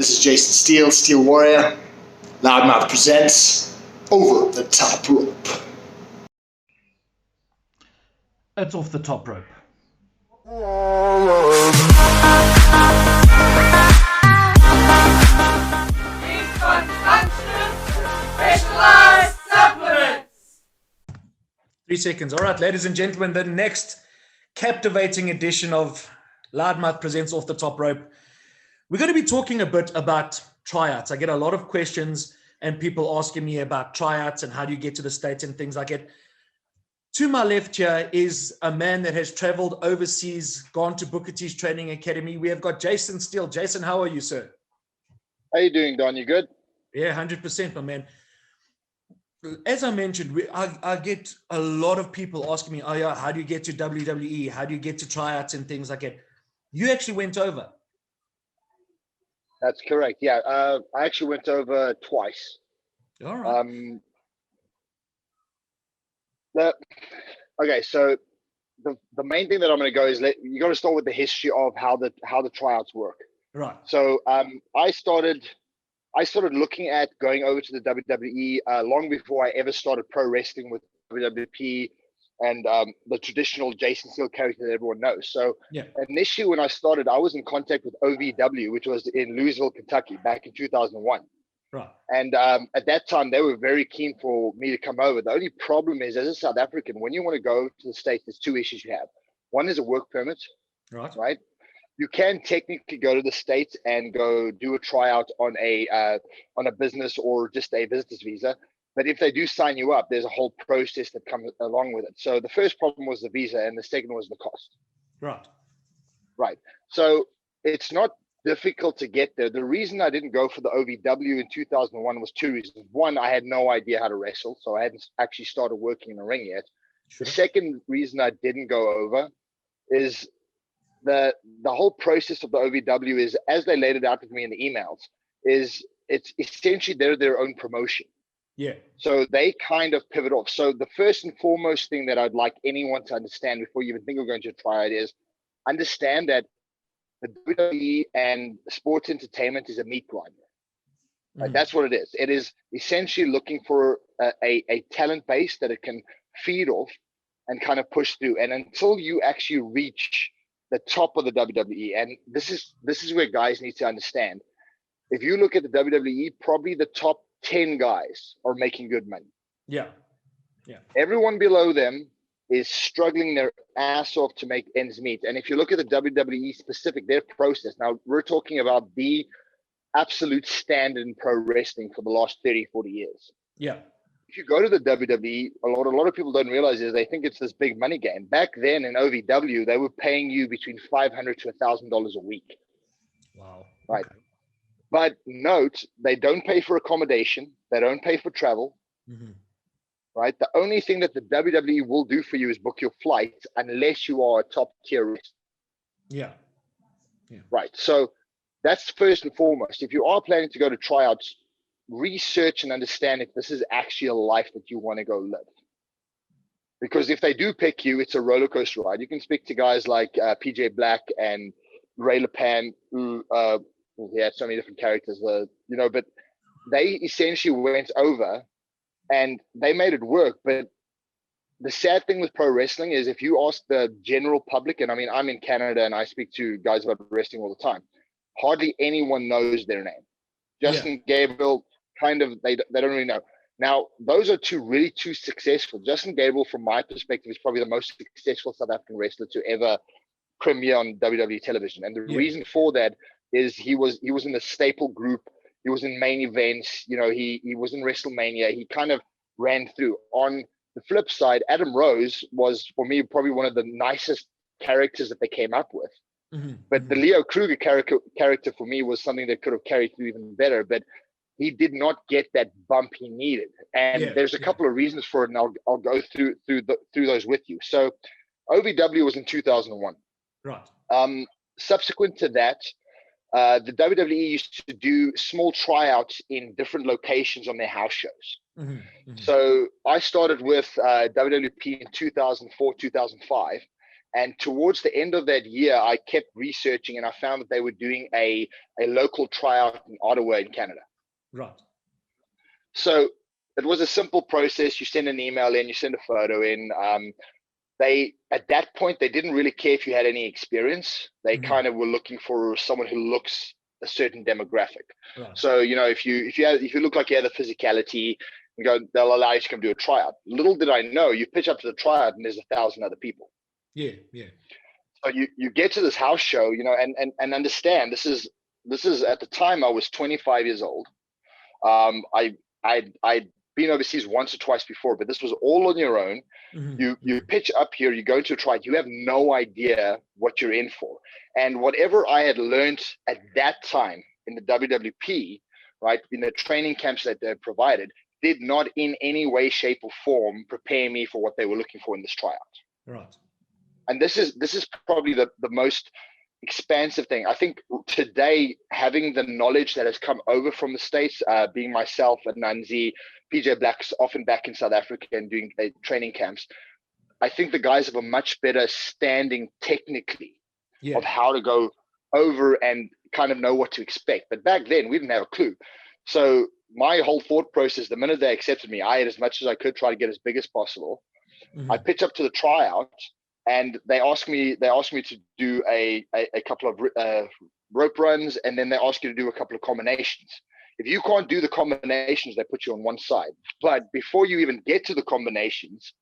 This is Jason Steele, Steel Warrior. Loudmouth presents Over the Top Rope. It's off the top rope. Specialized supplements. 3 seconds. All right, ladies and gentlemen, the next captivating edition of Loudmouth presents Off the Top Rope. We're going to be talking a bit about tryouts. I get a lot of questions and people asking me about tryouts and how do you get to the States and things like it. To my left here is a man that has traveled overseas, gone to Booker T's training academy. We have got Jason Steele. Jason, how are you, sir? How you doing, Don? You good? Yeah, 100%, my man. As I mentioned, I get a lot of people asking me, oh yeah, how do you get to WWE? How do you get to tryouts and things like that? You actually went over. That's correct. Yeah, I actually went over twice. All right. Okay, so the main thing that I'm going to go is you got to start with the history of how the tryouts work. Right. So I started looking at going over to the WWE long before I ever started pro wrestling with WWP and the traditional Jason Steele character that everyone knows. So yeah. Initially when I started, I was in contact with OVW, which was in Louisville, Kentucky, back in 2001. Right. And at that time, they were very keen for me to come over. The only problem is, as a South African, when you want to go to the States, there's two issues you have. One is a work permit, right? You can technically go to the States and go do a tryout on a business or just a visitor's visa. But if they do sign you up, there's a whole process that comes along with it. So the first problem was the visa, and the second was the cost. Right. So it's not difficult to get there. The reason I didn't go for the OVW in 2001 was two reasons. One, I had no idea how to wrestle, so I hadn't actually started working in the ring yet. Sure. The second reason I didn't go over is the whole process of the OVW is, as they laid it out to me in the emails, is it's essentially they're their own promotion. Yeah. So they kind of pivot off. So the first and foremost thing that I'd like anyone to understand before you even think of going to try it is understand that the WWE and sports entertainment is a meat grinder. Right? That's what it is. It is essentially looking for a talent base that it can feed off and kind of push through. And until you actually reach the top of the WWE, and this is where guys need to understand. If you look at the WWE, probably the top 10 guys are making good money. Yeah. Everyone below them is struggling their ass off to make ends meet. And if you look at the WWE specific, their process, now we're talking about the absolute standard in pro wrestling for the last 30, 40 years. Yeah. If you go to the WWE, a lot of people don't realize is they think it's this big money game. Back then in OVW, they were paying you between $500 to $1,000 a week. Wow. Right. Okay. But note, they don't pay for accommodation. They don't pay for travel. Mm-hmm. Right. The only thing that the WWE will do for you is book your flights unless you are a top tier wrestler. Yeah. Right. So that's first and foremost. If you are planning to go to tryouts, research and understand if this is actually a life that you want to go live. Because if they do pick you, it's a roller coaster ride. You can speak to guys like PJ Black and Ray LePan, who he had so many different characters, but they essentially went over and they made it work. But the sad thing with pro wrestling is if you ask the general public, and I mean, I'm in Canada and I speak to guys about wrestling all the time, hardly anyone knows their name. Justin Gabriel, kind of, they don't really know. Now, those are two successful. Justin Gabriel, from my perspective, is probably the most successful South African wrestler to ever premiere on WWE television. And the reason for that is he was in the staple group. He was in main events. He was in WrestleMania. He kind of ran through. On the flip side, Adam Rose was, for me, probably one of the nicest characters that they came up with. Mm-hmm. But the Leo Kruger character for me was something that could have carried through even better. But he did not get that bump he needed. And there's a couple of reasons for it, and I'll go through those with you. So OVW was in 2001. Right. Subsequent to that, the WWE used to do small tryouts in different locations on their house shows. Mm-hmm. Mm-hmm. So I started with WWP in 2004, 2005. And towards the end of that year, I kept researching, and I found that they were doing a local tryout in Ottawa in Canada. Right. So it was a simple process. You send an email in, you send a photo in. They, at that point, they didn't really care if you had any experience. They kind of were looking for someone who looks a certain demographic. Right. So, if you look like you have the physicality, they'll allow you to come do a tryout. Little did I know, you pitch up to the tryout and there's 1,000 other people. Yeah. So you get to this house show, and understand this is at the time I was 25 years old. I'd been overseas once or twice before, but this was all on your own. You pitch up here, you go to a tryout, you have no idea what you're in for. And whatever I had learned at that time in the WWP, right, in the training camps that they provided, did not in any way, shape, or form prepare me for what they were looking for in this tryout. Right. And this is probably the most expansive thing. I think today, having the knowledge that has come over from the States, being myself and Nanzi, PJ Black's often back in South Africa and doing training camps, I think the guys have a much better standing technically of how to go over and kind of know what to expect. But back then, we didn't have a clue. So my whole thought process, the minute they accepted me, I had as much as I could, try to get as big as possible. I pitched up to the tryout, and they asked me to do a couple of rope runs, and then they ask you to do a couple of combinations. If you can't do the combinations, they put you on one side. But before you even get to the combinations,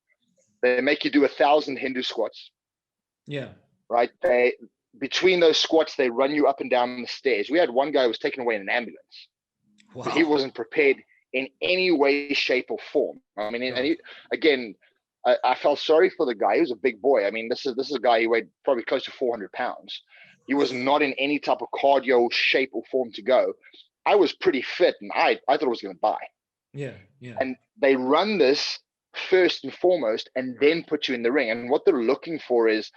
they make you do 1,000 Hindu squats. Yeah. Right. Between those squats, they run you up and down the stairs. We had one guy who was taken away in an ambulance. Wow. He wasn't prepared in any way, shape, or form. I mean, and again, I felt sorry for the guy. He was a big boy. I mean, this is a guy who weighed probably close to 400 pounds. He was not in any type of cardio shape or form to go. I was pretty fit, and I thought I was going to die. Yeah. And they run this first and foremost, and then put you in the ring. And what they're looking for is,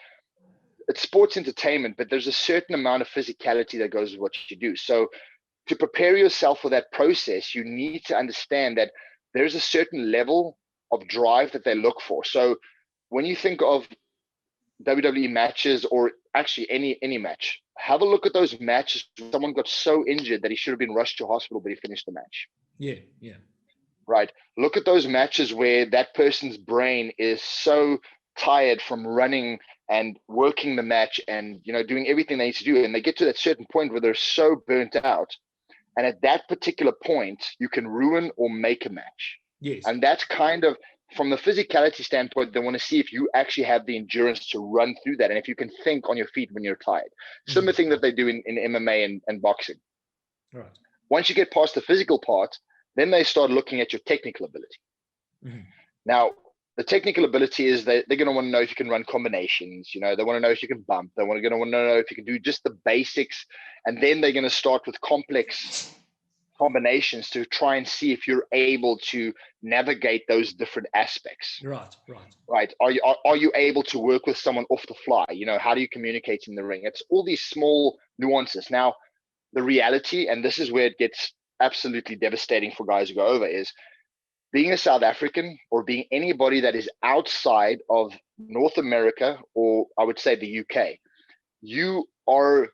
it's sports entertainment, but there's a certain amount of physicality that goes with what you do. So to prepare yourself for that process, you need to understand that there's a certain level of drive that they look for. So when you think of WWE matches, or actually any match, have a look at those matches. Someone got so injured that he should have been rushed to hospital, but he finished the match. Yeah. Right. Look at those matches where that person's brain is so tired from running and working the match and doing everything they need to do, and they get to that certain point where they're so burnt out, and at that particular point you can ruin or make a match. Yes. And that's kind of, from the physicality standpoint, they want to see if you actually have the endurance to run through that, and if you can think on your feet when you're tired. Similar thing that they do in MMA and boxing. Right. Once you get past the physical part, then they start looking at your technical ability. Now, the technical ability is they're going to want to know if you can run combinations. They want to know if you can bump. They're going to want to know if you can do just the basics. And then they're going to start with complex combinations to try and see if you're able to navigate those different aspects. Right. Are you able to work with someone off the fly? How do you communicate in the ring? It's all these small nuances. Now, the reality, and this is where it gets absolutely devastating for guys who go over, is being a South African, or being anybody that is outside of North America, or I would say the UK, you are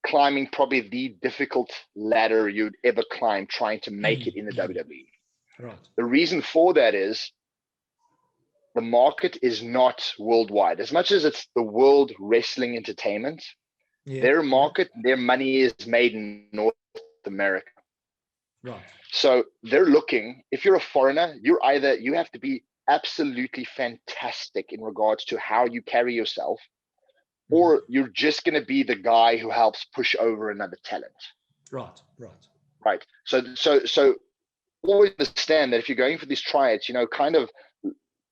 climbing probably the difficult ladder you'd ever climb, trying to make it in the WWE. Right. The reason for that is the market is not worldwide. As much as it's the World Wrestling Entertainment, their market, their money is made in North America. Right. So they're looking, if you're a foreigner, you have to be absolutely fantastic in regards to how you carry yourself, or you're just going to be the guy who helps push over another talent. Right. So always understand that if you're going for these tryouts, kind of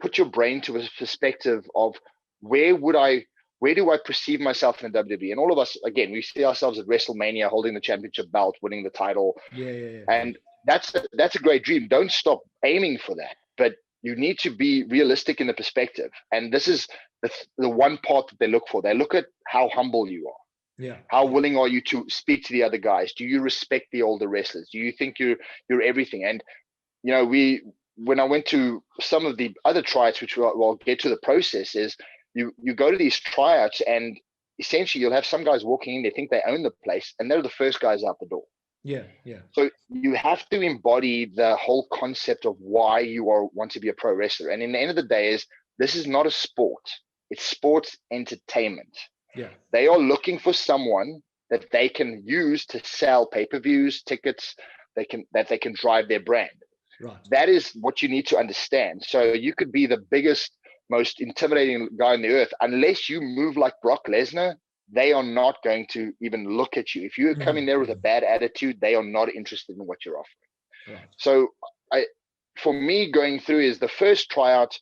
put your brain to a perspective of where do I perceive myself in the WWE? And all of us, again, we see ourselves at WrestleMania, holding the championship belt, winning the title. And that's a great dream. Don't stop aiming for that, but you need to be realistic in the perspective. And this is the one part that they look for. They look at how humble you are. How willing are you to speak to the other guys? Do you respect the older wrestlers? Do you think you're everything? And when I went to some of the other tryouts, which we'll get to the process, is you go to these tryouts, and essentially you'll have some guys walking in, they think they own the place, and they're the first guys out the door. Yeah, yeah. So you have to embody the whole concept of why you want to be a pro wrestler. And in the end of the day, this is not a sport. It's sports entertainment. Yeah. They are looking for someone that they can use to sell pay-per-views, tickets, that they can drive their brand. Right. That is what you need to understand. So you could be the biggest, most intimidating guy on the earth. Unless you move like Brock Lesnar, they are not going to even look at you. If you come in there with a bad attitude, they are not interested in what you're offering. Right. So for me, going through is the first tryout,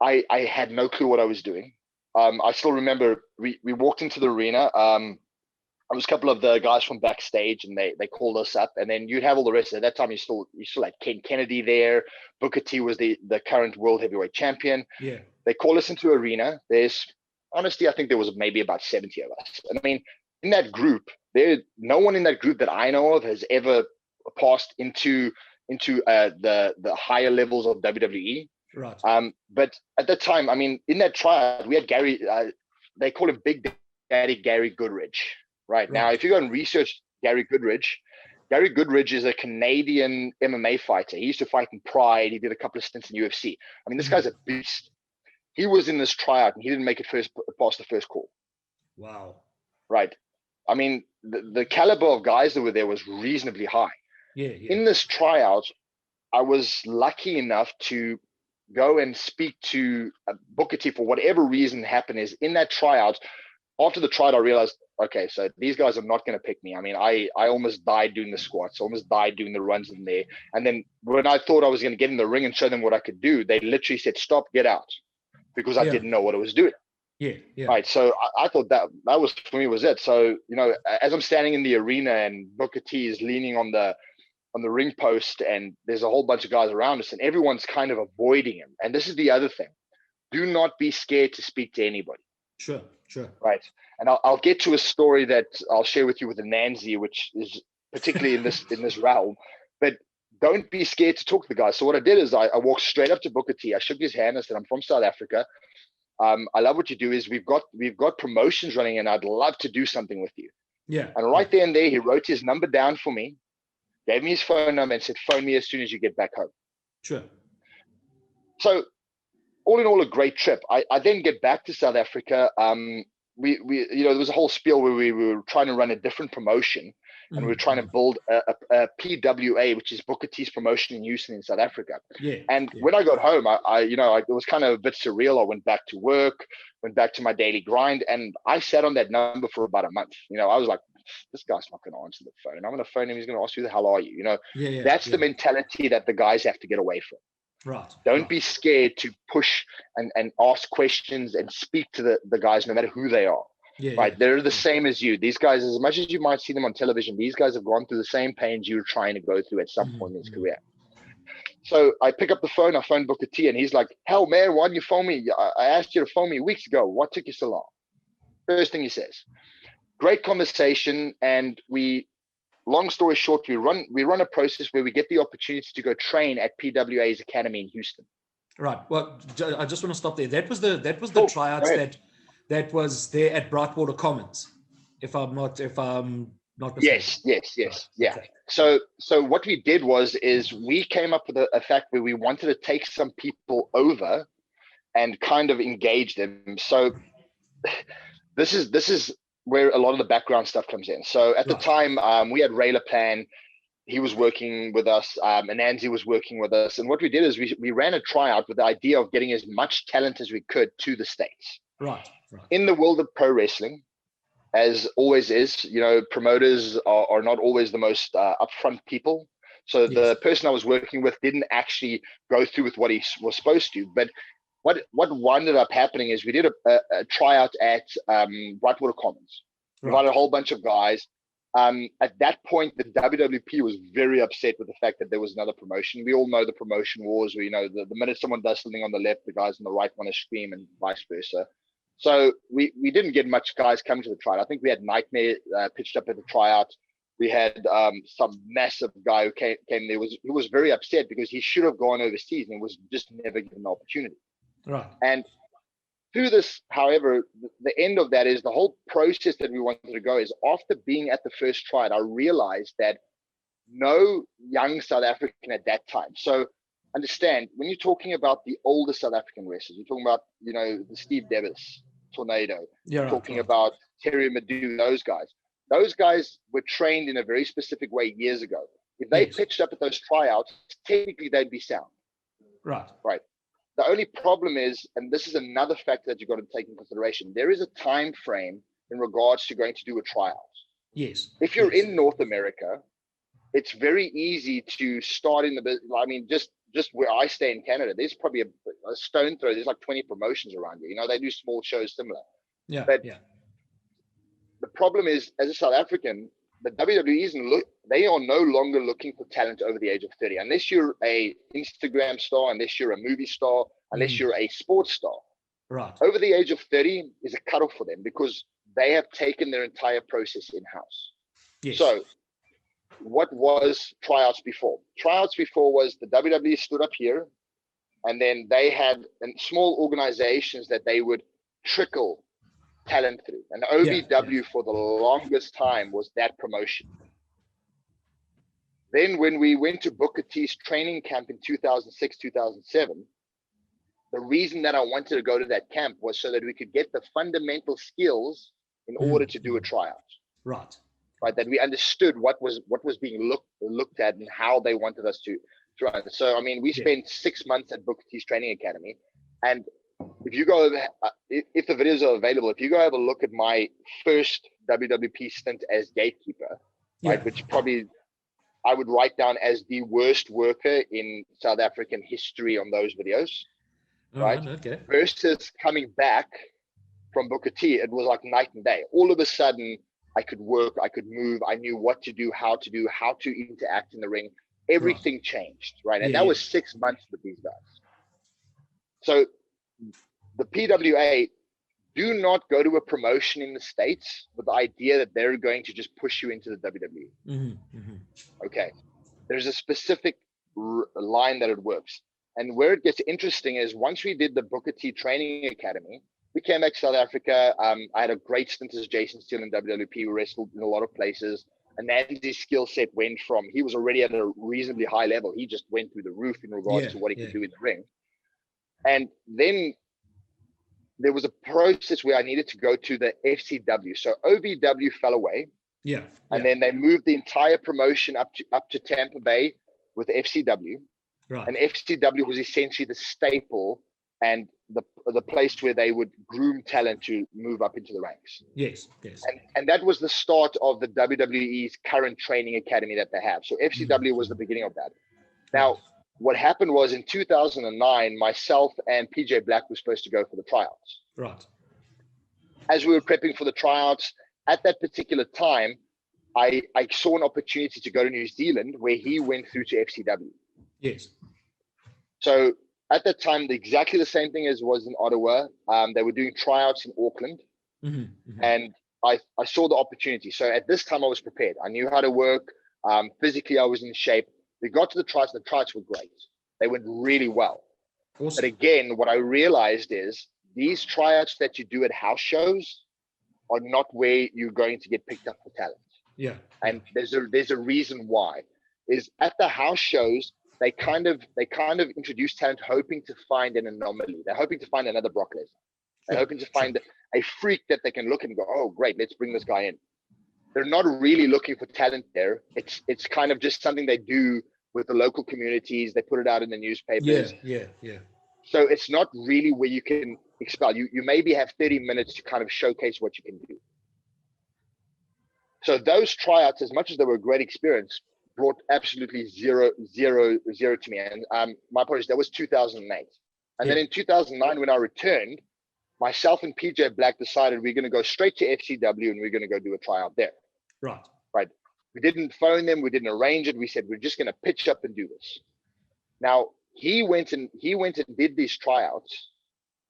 I had no clue what I was doing. I still remember we walked into the arena. There was a couple of the guys from backstage, and they called us up, and then you'd have all the rest. At that time, you still had Ken Kennedy there. Booker T was the current world heavyweight champion. Yeah. They call us into arena. Honestly, I think there was maybe about 70 of us. And I mean, in that group, no one in that group that I know of has ever passed into the higher levels of WWE. Right. But at that time, I mean, in that tryout, we had Gary. They call him Big Daddy Gary Goodridge. Right now, if you go and research Gary Goodridge is a Canadian MMA fighter. He used to fight in Pride. He did a couple of stints in UFC. I mean, this guy's a beast. He was in this tryout, and he didn't make it past the first call. Wow. Right. I mean, the caliber of guys that were there was reasonably high. Yeah. In this tryout, I was lucky enough to go and speak to Booker T for whatever reason happened. Is in that tryout, after the tryout, I realized, okay, so these guys are not going to pick me. I mean, I almost died doing the squats, almost died doing the runs in there. And then when I thought I was going to get in the ring and show them what I could do, they literally said, stop, get out, because I didn't know what I was doing. Yeah. Right. So I thought that was, for me, was it. So, as I'm standing in the arena and Booker T is leaning on the ring post, and there's a whole bunch of guys around us, and everyone's kind of avoiding him. And this is the other thing. Do not be scared to speak to anybody. Sure. Right. And I'll get to a story that I'll share with you with Anansi, which is particularly in this realm. But don't be scared to talk to the guys. So what I did is I walked straight up to Booker T. I shook his hand. I said, I'm from South Africa. I love what you do. We've got promotions running, and I'd love to do something with you. Yeah. And right there and there, he wrote his number down for me, gave me his phone number, and said, phone me as soon as you get back home. Sure. So all in all, a great trip. I then get back to South Africa. We there was a whole spiel where we were trying to run a different promotion, and we were trying to build a PWA, which is Booker T's promotion in Houston in South Africa. Yeah. And when I got home, it was kind of a bit surreal. I went back to work, went back to my daily grind, and I sat on that number for about a month. I was like, this guy's not going to answer the phone. I'm going to phone him. He's going to ask, who the hell are you? That's the mentality that the guys have to get away from. Right. Don't be scared to push and ask questions and speak to the guys, no matter who they are. Right. They're the same as you. These guys, as much as you might see them on television, these guys have gone through the same pains you're trying to go through at some point in his career. So I pick up the phone, I phone Booker T, and he's like, hell, man, why didn't you phone me? I asked you to phone me weeks ago. What took you so long? First thing he says. Great conversation, and long story short, we run a process where we get the opportunity to go train at PWA's academy in Houston. Right. Well, I just want to stop there. That was the tryouts that was there at Brightwater Commons. If I'm not mistaken. Yes. Yeah. Okay. So what we did is we came up with a fact where we wanted to take some people over and kind of engage them. So this is where a lot of the background stuff comes in. So at the time, we had Ray LaPlan. He was working with us, and Anansi was working with us. And what we did is we ran a tryout with the idea of getting as much talent as we could to the States. Right. In the world of pro wrestling, as always is, promoters are not always the most upfront people. So the person I was working with didn't actually go through with what he was supposed to. But what wound up happening is we did a tryout at Brightwater Commons. We invited a whole bunch of guys. At that point, the WWP was very upset with the fact that there was another promotion. We all know the promotion wars where, the minute someone does something on the left, the guys on the right want to scream, and vice versa. So we didn't get much guys coming to the tryout. I think we had Nightmare pitched up at the tryout. We had some massive guy who came there. He was very upset because he should have gone overseas and was just never given the opportunity. Right. And through this, however, the end of that is the whole process that we wanted to go is after being at the first tryout, I realized that no young South African at that time. So understand, when you're talking about the older South African wrestlers, you're talking about, the Steve Davis, Tornado, talking about Terry Madu, those guys were trained in a very specific way years ago. If they pitched up at those tryouts, technically they'd be sound. Right. The only problem is, and this is another factor that you've got to take into consideration, there is a time frame in regards to going to do a tryout. Yes. If you're in North America, it's very easy to start in the business. I mean, just where I stay in Canada, there's probably a stone throw. There's like 20 promotions around here. They do small shows similar. But the problem is, as a South African, the WWE they are no longer looking for talent over the age of 30, unless you're a Instagram star, unless you're a movie star, unless you're a sports star. Right. Over the age of 30 is a cutoff for them because they have taken their entire process in-house. Yes. So what was tryouts before? Tryouts before was the WWE stood up here, and then they had small organizations that they would trickle talent through. And OVW for the longest time was that promotion. Then when we went to Booker T's training camp in 2006, 2007, the reason that I wanted to go to that camp was so that we could get the fundamental skills in order to do a tryout. Right. That we understood what was being looked at and how they wanted us to run. So I mean, we spent 6 months at Booker T's training academy, and if you go, if the videos are available, if you go have a look at my first WWP stint as gatekeeper, right, which probably I would write down as the worst worker in South African history on those videos, right? Okay. Versus coming back from Booker T, it was like night and day. All of a sudden, I could work, I could move, I knew what to do, how to interact in the ring. Everything changed, right? And that was 6 months with these guys. So the PWA, do not go to a promotion in the States with the idea that they're going to just push you into the WWE. Okay. There's a specific line that it works. And where it gets interesting is once we did the Booker T Training Academy, we came back to South Africa. I had a great stint as Jason Steele in WWP. We wrestled in a lot of places. And Nancy's skill set went from, he was already at a reasonably high level. He just went through the roof in regards to what he could do in the ring. And then there was a process where I needed to go to the FCW. So OVW fell away. And then they moved the entire promotion up to Tampa Bay with FCW. Right. And FCW was essentially the staple and the place where they would groom talent to move up into the ranks. Yes. And that was the start of the WWE's current training academy that they have. So FCW was the beginning of that. Now, what happened was in 2009, myself and PJ Black were supposed to go for the tryouts. Right. As we were prepping for the tryouts, at that particular time, I saw an opportunity to go to New Zealand where he went through to FCW. Yes. So at that time, exactly the same thing as was in Ottawa. They were doing tryouts in Auckland. And I saw the opportunity. So at this time, I was prepared. I knew how to work. Physically, I was in shape. We got to the tryouts. The tryouts were great. They went really well. Awesome. But again, what I realized is these tryouts that you do at house shows are not where you're going to get picked up for talent. And there's a reason why. Is at the house shows, they kind of introduce talent hoping to find an anomaly. They're hoping to find another Brock Lesnar. They're hoping to find a freak that they can look at and go, oh, great, let's bring this guy in. They're not really looking for talent there. It's kind of just something they do with the local communities. They put it out in the newspapers. So it's not really where you can expel. You maybe have 30 minutes to kind of showcase what you can do. So those tryouts, as much as they were a great experience, brought absolutely zero to me. And my apologies, that was 2008. And then in 2009, when I returned, myself and PJ Black decided we're going to go straight to FCW and we're going to go do a tryout there. Right. We didn't phone them. We didn't arrange it. We said, we're just going to pitch up and do this. Now, he went and did these tryouts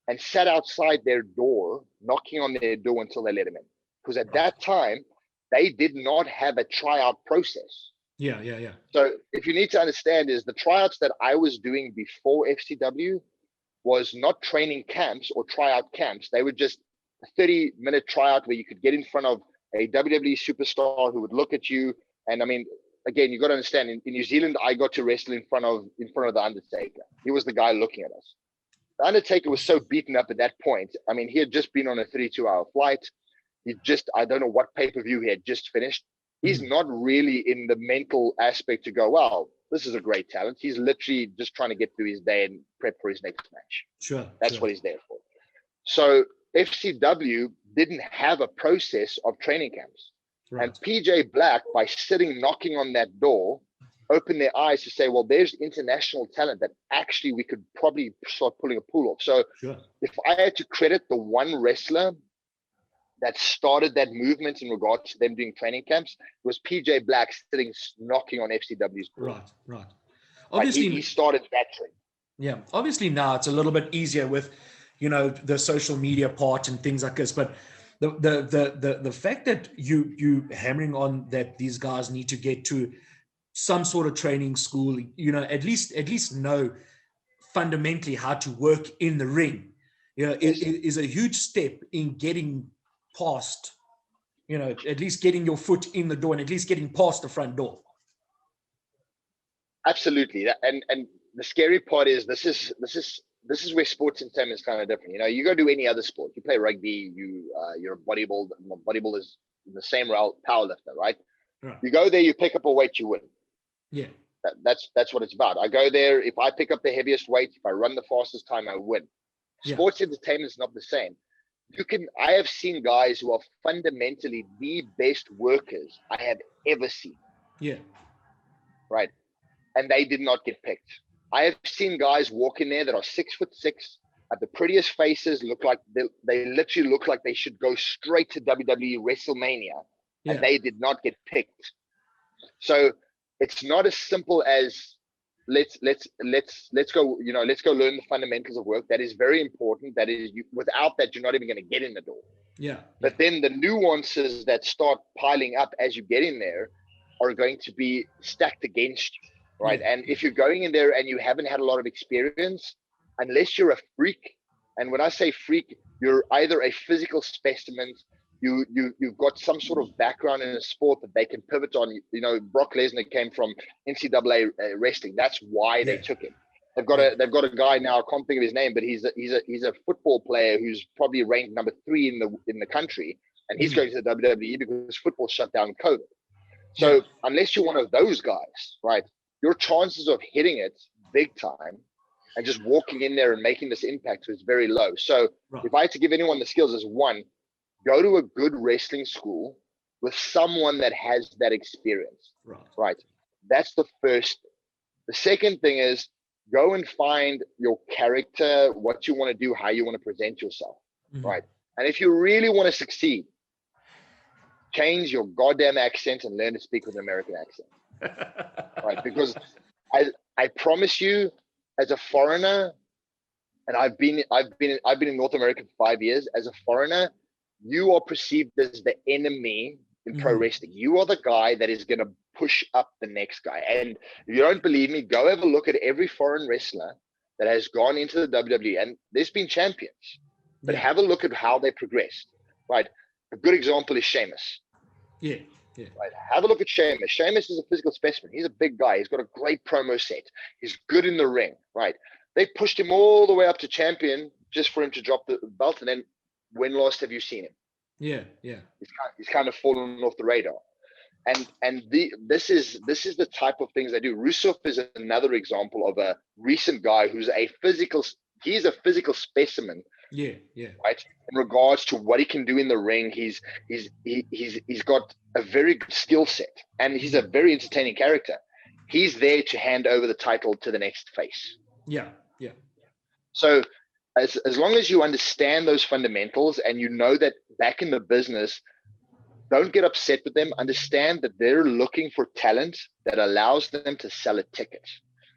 and sat outside their door, knocking on their door until they let him in. Because at that time, they did not have a tryout process. So if you need to understand is the tryouts that I was doing before FCW was not training camps or tryout camps. They were just a 30-minute tryout where you could get in front of a WWE superstar who would look at you. And I mean, again, you got to understand, in New Zealand, I got to wrestle in front of the Undertaker. He was the guy looking at us. The Undertaker was so beaten up at that point. I mean, he had just been on a 32-hour flight. I don't know what pay-per-view he had just finished. He's not really in the mental aspect to go, well, this is a great talent. He's literally just trying to get through his day and prep for his next match. Sure. That's what he's there for. So FCW didn't have a process of training camps. Right. And PJ Black, by sitting knocking on that door, opened their eyes to say, well, there's international talent that actually we could probably start pulling a pool off. So Sure. if I had to credit the one wrestler that started that movement in regards to them doing training camps, it was PJ Black sitting knocking on FCW's door. Right. Like Obviously, he started that trend. yeah. Obviously now it's a little bit easier with, the social media part and things like this. But the fact that you hammering on that these guys need to get to some sort of training school, at least know fundamentally how to work in the ring, is a huge step in getting past, at least getting your foot in the door and at least getting past the front door. Absolutely. And the scary part is this is where sports entertainment is kind of different. You go do any other sport. You play rugby, you're a bodybuilder. Bodybuilder is in the same route, powerlifter, right? You go there, you pick up a weight, you win. Yeah. That's what it's about. I go there, if I pick up the heaviest weight, if I run the fastest time, I win. Sports entertainment is not the same. I have seen guys who are fundamentally the best workers I have ever seen. Yeah. Right. And they did not get picked. I have seen guys walk in there that are 6'6", have the prettiest faces, look like they literally look like they should go straight to WWE WrestleMania, and they did not get picked. So it's not as simple as let's go, let's go learn the fundamentals of work. That is very important. That is, without that, you're not even going to get in the door. Yeah. But then the nuances that start piling up as you get in there are going to be stacked against you. Right. And if you're going in there and you haven't had a lot of experience, unless you're a freak, and when I say freak, you're either a physical specimen, you've got some sort of background in a sport that they can pivot on. Brock Lesnar came from NCAA wrestling. That's why they took him. They've got a guy now, I can't think of his name, but he's a football player who's probably ranked number 3 in the country, and he's going to the WWE because football shut down COVID. So unless you're one of those guys, right, your chances of hitting it big time and just walking in there and making this impact is very low. So if I had to give anyone the skills, is one, go to a good wrestling school with someone that has that experience. Right. That's the first. The second thing is go and find your character, what you want to do, how you want to present yourself. Right. And if you really want to succeed, change your goddamn accent and learn to speak with an American accent. Right, because I promise you, as a foreigner, and I've been in North America for 5 years. As a foreigner, you are perceived as the enemy in pro wrestling. You are the guy that is going to push up the next guy. And if you don't believe me, go have a look at every foreign wrestler that has gone into the WWE, and there's been champions. But have a look at how they progressed. Right, a good example is Sheamus. Yeah. Right. Have a look at Sheamus. Sheamus is a physical specimen. He's a big guy. He's got a great promo set. He's good in the ring. Right. They pushed him all the way up to champion just for him to drop the belt. And then when last have you seen him? Yeah. He's kind of fallen off the radar. And this is the type of things they do. Rusev is another example of a recent guy who's a physical specimen. Yeah. Right. In regards to what he can do in the ring, he's got a very good skill set, and he's a very entertaining character. He's there to hand over the title to the next face. Yeah. So as long as you understand those fundamentals and you know that back in the business, don't get upset with them. Understand that they're looking for talent that allows them to sell a ticket.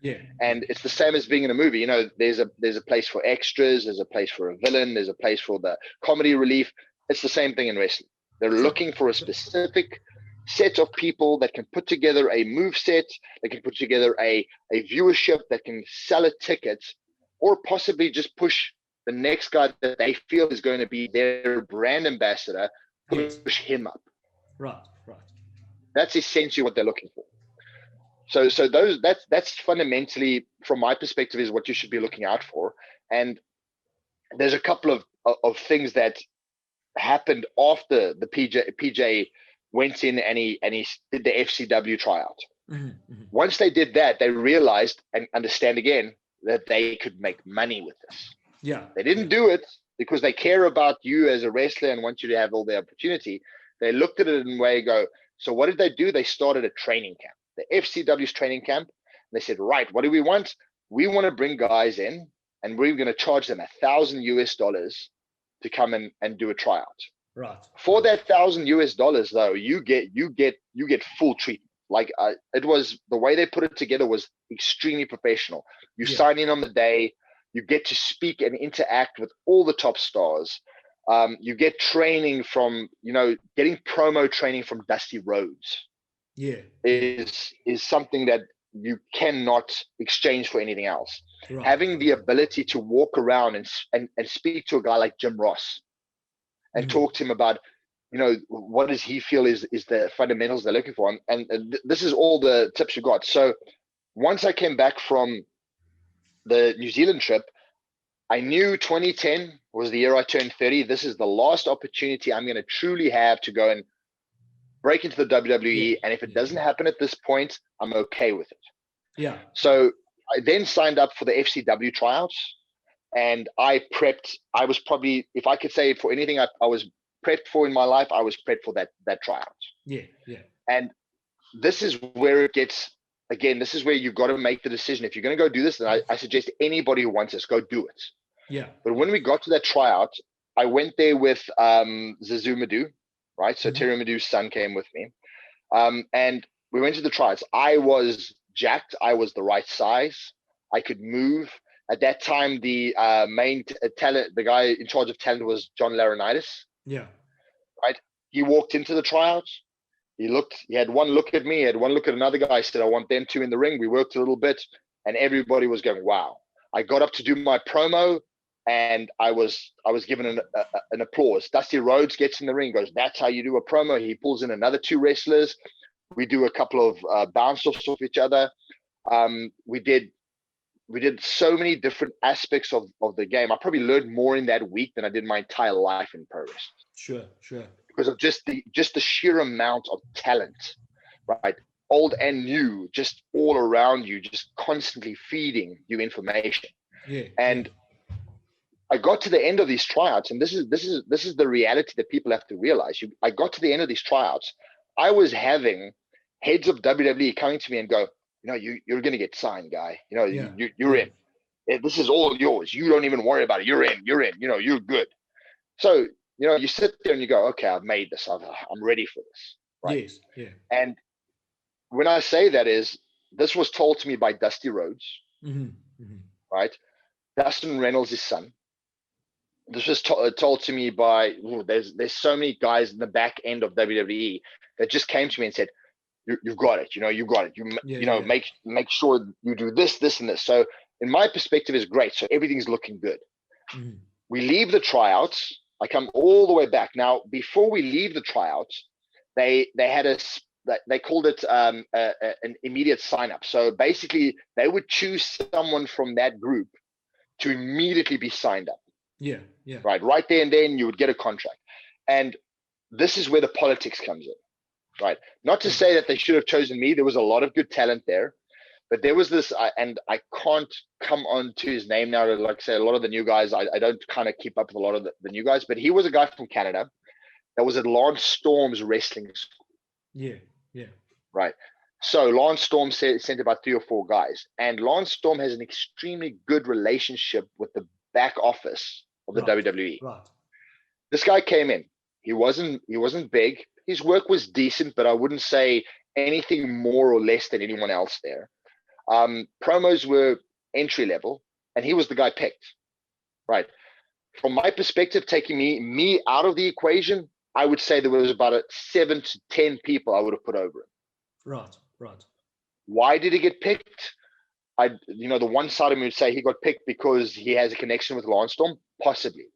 Yeah. And it's the same as being in a movie. There's a place for extras, there's a place for a villain, there's a place for the comedy relief. It's the same thing in wrestling. They're looking for a specific set of people that can put together a move set, that can put together a viewership, that can sell a ticket or possibly just push the next guy that they feel is going to be their brand ambassador, push him up. Right. That's essentially what they're looking for. So that's fundamentally, from my perspective, is what you should be looking out for. And there's a couple of things that happened after the PJ went in and he did the FCW tryout. Once they did that, they realized and understand again that they could make money with this. Yeah. They didn't do it because they care about you as a wrestler and want you to have all the opportunity. They looked at it in a way, go, so what did they do? They started a training camp, the FCW's training camp. They said, right, what do we want? We want to bring guys in and we're going to charge them $1,000 to come in and do a tryout. Right. For that $1,000 though, you get full treatment. Like it was, the way they put it together was extremely professional. You sign in on the day, you get to speak and interact with all the top stars. You get training from, getting promo training from Dusty Rhodes. Is something that you cannot exchange for anything else. Right. Having the ability to walk around and speak to a guy like Jim Ross and talk to him about, what does he feel is the fundamentals they're looking for. And this is all the tips you got. So once I came back from the New Zealand trip, I knew 2010 was the year I turned 30. This is the last opportunity I'm going to truly have to go and break into the WWE. And if it doesn't happen at this point, I'm okay with it. Yeah. So I then signed up for the FCW tryouts and I prepped. I was probably, if I could say for anything I was prepped for in my life, I was prepped for that tryout. Yeah. And this is where it gets, again, this is where you've got to make the decision. If you're going to go do this, then I suggest anybody who wants this, go do it. Yeah. But when we got to that tryout, I went there with Zazu Madu, right? So Terry Madu's son came with me. And we went to the tryouts. I was jacked. I was the right size. I could move. At that time, the main talent, the guy in charge of talent was John Laurinaitis. Yeah. Right. He walked into the tryouts. He had one look at me, he had one look at another guy. I said, I want them two in the ring. We worked a little bit and everybody was going, wow. I got up to do my promo and I was given an applause. Dusty Rhodes gets in the ring, goes, that's how you do a promo. He pulls in another two wrestlers. We do a couple of bounce offs off each other. We did so many different aspects of the game. I probably learned more in that week than I did my entire life in pro wrestling. Sure. Because of just the sheer amount of talent, right? Old and new, just all around you, just constantly feeding you information. And I got to the end of these tryouts, and this is the reality that people have to realize. I got to the end of these tryouts. I was having heads of WWE coming to me and go, you're going to get signed, guy. You're in. This is all yours. You don't even worry about it. You're in. You're good. So, you sit there and you go, okay, I've made this. I'm ready for this. Right? Yes. Yeah. And when I say that this was told to me by Dusty Rhodes, right? Dustin Reynolds' son. This was told to me by, there's so many guys in the back end of WWE that just came to me and said, you've got it. You got it. Make sure you do this, and this. So in my perspective is great. So everything's looking good. We leave the tryouts. I come all the way back. Now, before we leave the tryouts, they had they called it an immediate sign up. So basically they would choose someone from that group to immediately be signed up. Yeah. Right there and then you would get a contract. And this is where the politics comes in. Right. Not to say that they should have chosen me. There was a lot of good talent there, but there was this, and I can't come on to his name now. Like I say, a lot of the new guys, I don't kind of keep up with a lot of the new guys, but he was a guy from Canada that was at Lance Storm's wrestling school. Yeah. Right. So Lance Storm sent about 3 or 4 guys, and Lance Storm has an extremely good relationship with the back office of the WWE. Right. This guy came in. He wasn't big. His work was decent, but I wouldn't say anything more or less than anyone else there. Promos were entry level, and he was the guy picked. Right. From my perspective, taking me out of the equation, I would say there was about 7 to 10 people I would have put over him. Right. Why did he get picked? the one side of me would say he got picked because he has a connection with Lance Storm, possibly.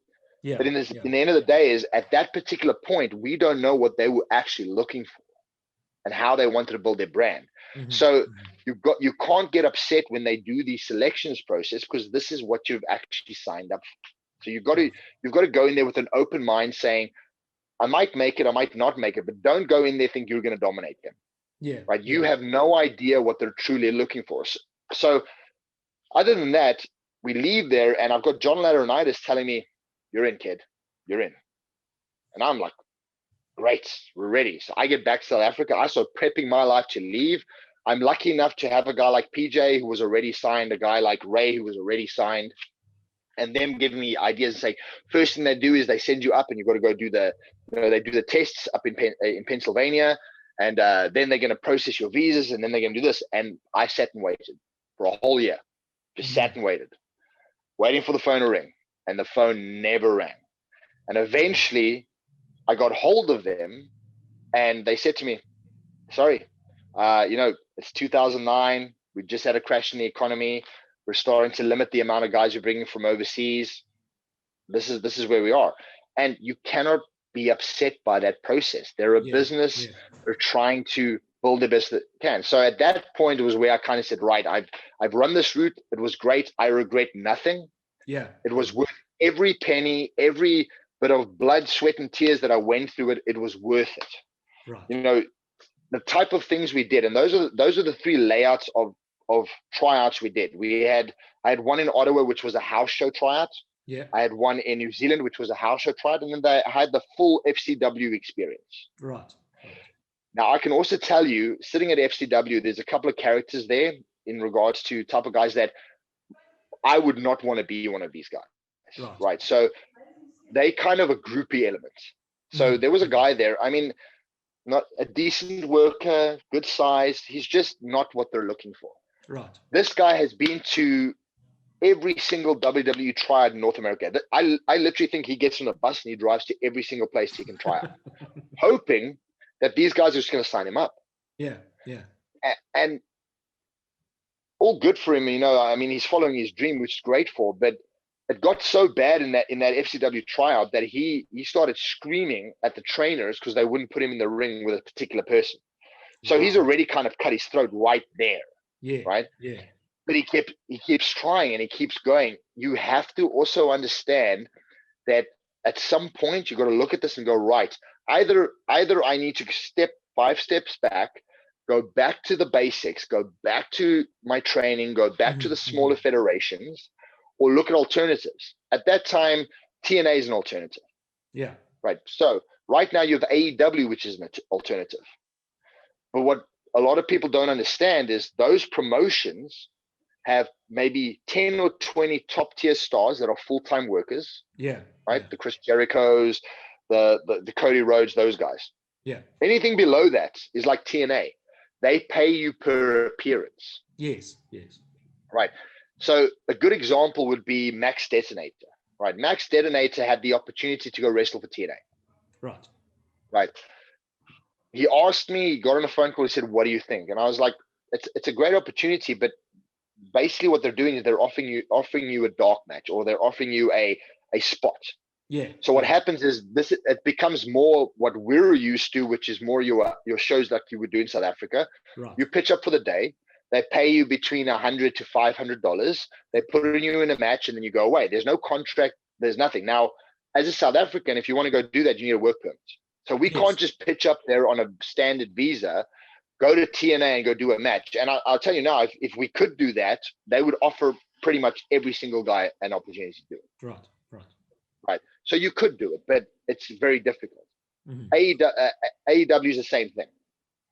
Yeah. But in the end of the day, is at that particular point, we don't know what they were actually looking for and how they wanted to build their brand. Mm-hmm. So you can't get upset when they do the selections process, because this is what you've actually signed up for. So you've got to go in there with an open mind, saying, I might make it, I might not make it, but don't go in there think you're going to dominate them. Yeah. Right. You have no idea what they're truly looking for. So other than that, we leave there, and I've got John Laurinaitis telling me, you're in, kid, you're in. And I'm like, great, we're ready. So I get back to South Africa. I start prepping my life to leave. I'm lucky enough to have a guy like PJ who was already signed, a guy like Ray who was already signed, and them giving me ideas and say, first thing they do is they send you up and you've got to go do they do the tests up in Pennsylvania, and then they're going to process your visas, and then they're going to do this. And I sat and waited for a whole year, just sat and waited, waiting for the phone to ring, and the phone never rang. And eventually I got hold of them, and they said to me, sorry, it's 2009. We just had a crash in the economy. We're starting to limit the amount of guys you're bringing from overseas. This is where we are. And you cannot be upset by that process. They're a business. They're trying to build the best that can. So at that point, it was where I kind of said, right, I've run this route. It was great. I regret nothing. Yeah. It was worth every penny, every bit of blood, sweat, and tears that I went through it. It was worth it. Right. The type of things we did, and those are the three layouts of tryouts we did. I had one in Ottawa, which was a house show tryout. Yeah. I had one in New Zealand, which was a house show tryout, and then I had the full FCW experience. Right. Now I can also tell you, sitting at FCW, there's a couple of characters there in regards to type of guys that I would not want to be one of these guys. Right. So they kind of a groupie element. So there was a guy there. I mean, not a decent worker, good size. He's just not what they're looking for. Right. This guy has been to every single WWE tryout in North America. I literally think he gets on a bus and he drives to every single place he can try out, hoping that these guys are just going to sign him up. Yeah, yeah. And all good for him, I mean, he's following his dream, which is great for, but it got so bad in that FCW tryout that he started screaming at the trainers because they wouldn't put him in the ring with a particular person. So he's already kind of cut his throat right there. Yeah. Right. Yeah. But he keeps trying and he keeps going. You have to also understand that at some point you got to look at this and go, right, either I need to step 5 steps back, go back to the basics, go back to my training, go back to the smaller federations, or look at alternatives. At that time, TNA is an alternative. Yeah. Right. So right now you have AEW, which is an alternative. But what a lot of people don't understand is those promotions have maybe 10 or 20 top tier stars that are full-time workers. Yeah. Right. Yeah. The Chris Jerichos, the Cody Rhodes, those guys. Yeah. Anything below that is like TNA. They pay you per appearance. Yes. Yes. Right. So a good example would be Max Detonator, right? Max Detonator had the opportunity to go wrestle for TNA. Right. Right. He asked me, he got on a phone call, he said, what do you think? And I was like, it's a great opportunity, but basically what they're doing is they're offering you a dark match, or they're offering you a spot. Yeah. So what happens is it becomes more what we're used to, which is more your shows like you would do in South Africa. Right. You pitch up for the day. They pay you between $100 to $500. They put you in a match and then you go away. There's no contract. There's nothing. Now, as a South African, if you want to go do that, you need a work permit. So we can't just pitch up there on a standard visa, go to TNA and go do a match. And I'll tell you now, if we could do that, they would offer pretty much every single guy an opportunity to do it. Right, right. Right. So you could do it, but it's very difficult. AEW is the same thing.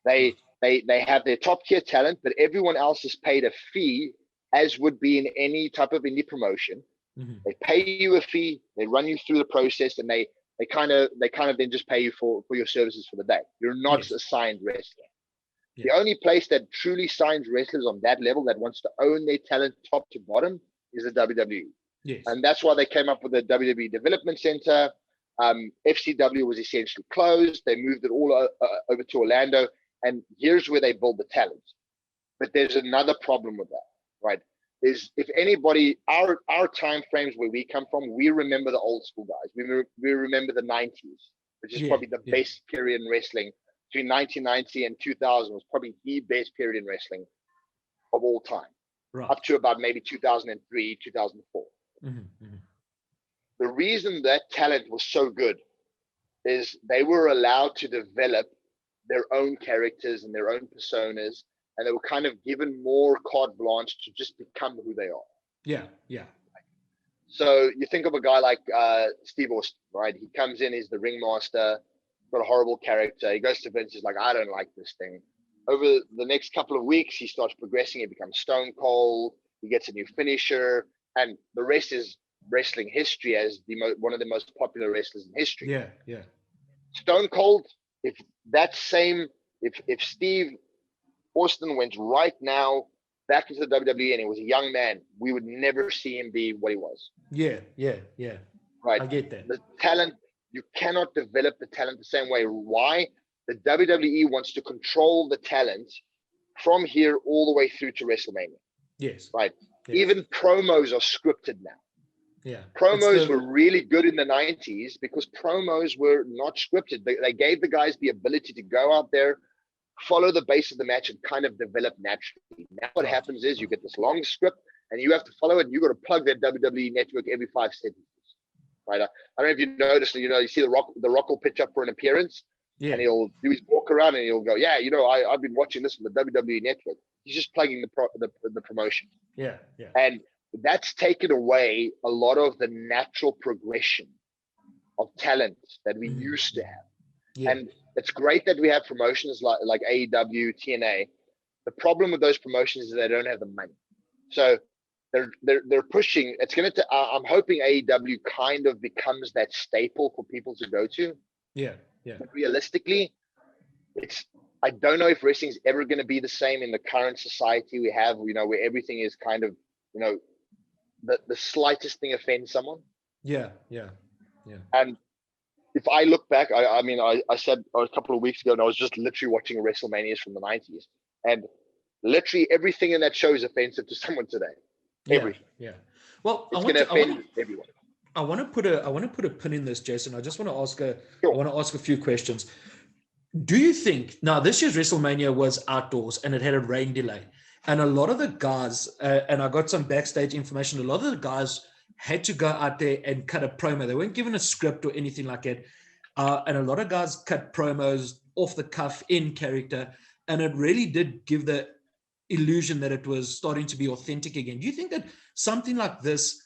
They have their top tier talent, but everyone else is paid a fee, as would be in any type of indie promotion. They pay you a fee, they run you through the process, and they kind of then just pay you for your services for the day. You're not a signed wrestler. The only place that truly signs wrestlers on that level, that wants to own their talent top to bottom, is the WWE. Yes. And that's why they came up with the WWE Development Center. FCW was essentially closed. They moved it all over to Orlando. And here's where they build the talent. But there's another problem with that. right? Is if anybody, our time frames where we come from, we remember the old school guys. We remember the 90s, which is probably the best period in wrestling. Between 1990 and 2000 was probably the best period in wrestling of all time, up to about maybe 2003, 2004. The reason that talent was so good is they were allowed to develop their own characters and their own personas, and they were kind of given more carte blanche to just become who they are. Yeah, yeah. So you think of a guy like Steve Austin, right? He comes in, he's the ringmaster, got a horrible character. He goes to Vince, he's like, I don't like this thing. Over the next couple of weeks, he starts progressing. He becomes Stone Cold. He gets a new finisher, and the rest is wrestling history as one of the most popular wrestlers in history. Yeah, yeah. Stone Cold, if Steve Austin went right now back into the WWE and he was a young man, we would never see him be what he was. Yeah, yeah, yeah. Right. I get that. The talent, you cannot develop the talent the same way. Why? The WWE wants to control the talent from here all the way through to WrestleMania. Yes. Right. Yes. Even promos are scripted now. Yeah. Promos were really good in the 90s because promos were not scripted. They gave the guys the ability to go out there, follow the base of the match, and kind of develop naturally. Now what happens is you get this long script and you have to follow it, and you got to plug that WWE network every 5 sentences. Right. I don't know if you noticed, you see the Rock will pitch up for an appearance, and he'll do his walk around and he'll go, yeah, I've been watching this on the WWE network. He's just plugging the promotion. Yeah, yeah. And that's taken away a lot of the natural progression of talent that we used to have. Yeah. And it's great that we have promotions like AEW, TNA. The problem with those promotions is they don't have the money. So they're pushing. I'm hoping AEW kind of becomes that staple for people to go to. Yeah, yeah. But realistically, I don't know if wrestling is ever going to be the same in the current society we have, where everything is kind of, the slightest thing offends someone. Yeah, yeah, yeah. And if I look back, I said a couple of weeks ago, and I was just literally watching WrestleManias from the 90s, and literally everything in that show is offensive to someone today. Everything. Yeah. Well, it's going to offend everyone. I want to put a pin in this, Jason. I just want to ask a few questions. Do you think now this year's WrestleMania was outdoors and it had a rain delay, and a lot of the guys, and I got some backstage information, a lot of the guys had to go out there and cut a promo. They weren't given a script or anything like that. And a lot of guys cut promos off the cuff in character, and it really did give the illusion that it was starting to be authentic again. Do you think that something like this,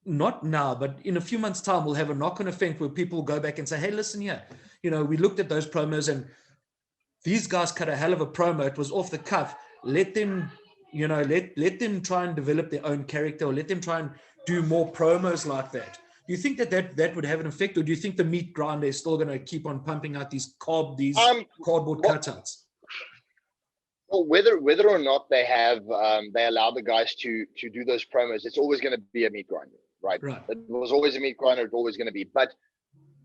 not now, but in a few months' time, will have a knock-on effect where people go back and say, hey, listen here, we looked at those promos and these guys cut a hell of a promo. It was off the cuff. Let them, let them try and develop their own character, or let them try and do more promos like that. Do you think that would have an effect, or do you think the meat grinder is still going to keep on pumping out these cardboard cutouts? Well, whether or not they have, they allow the guys to do those promos, it's always going to be a meat grinder, right? It was always a meat grinder. It's always going to be, but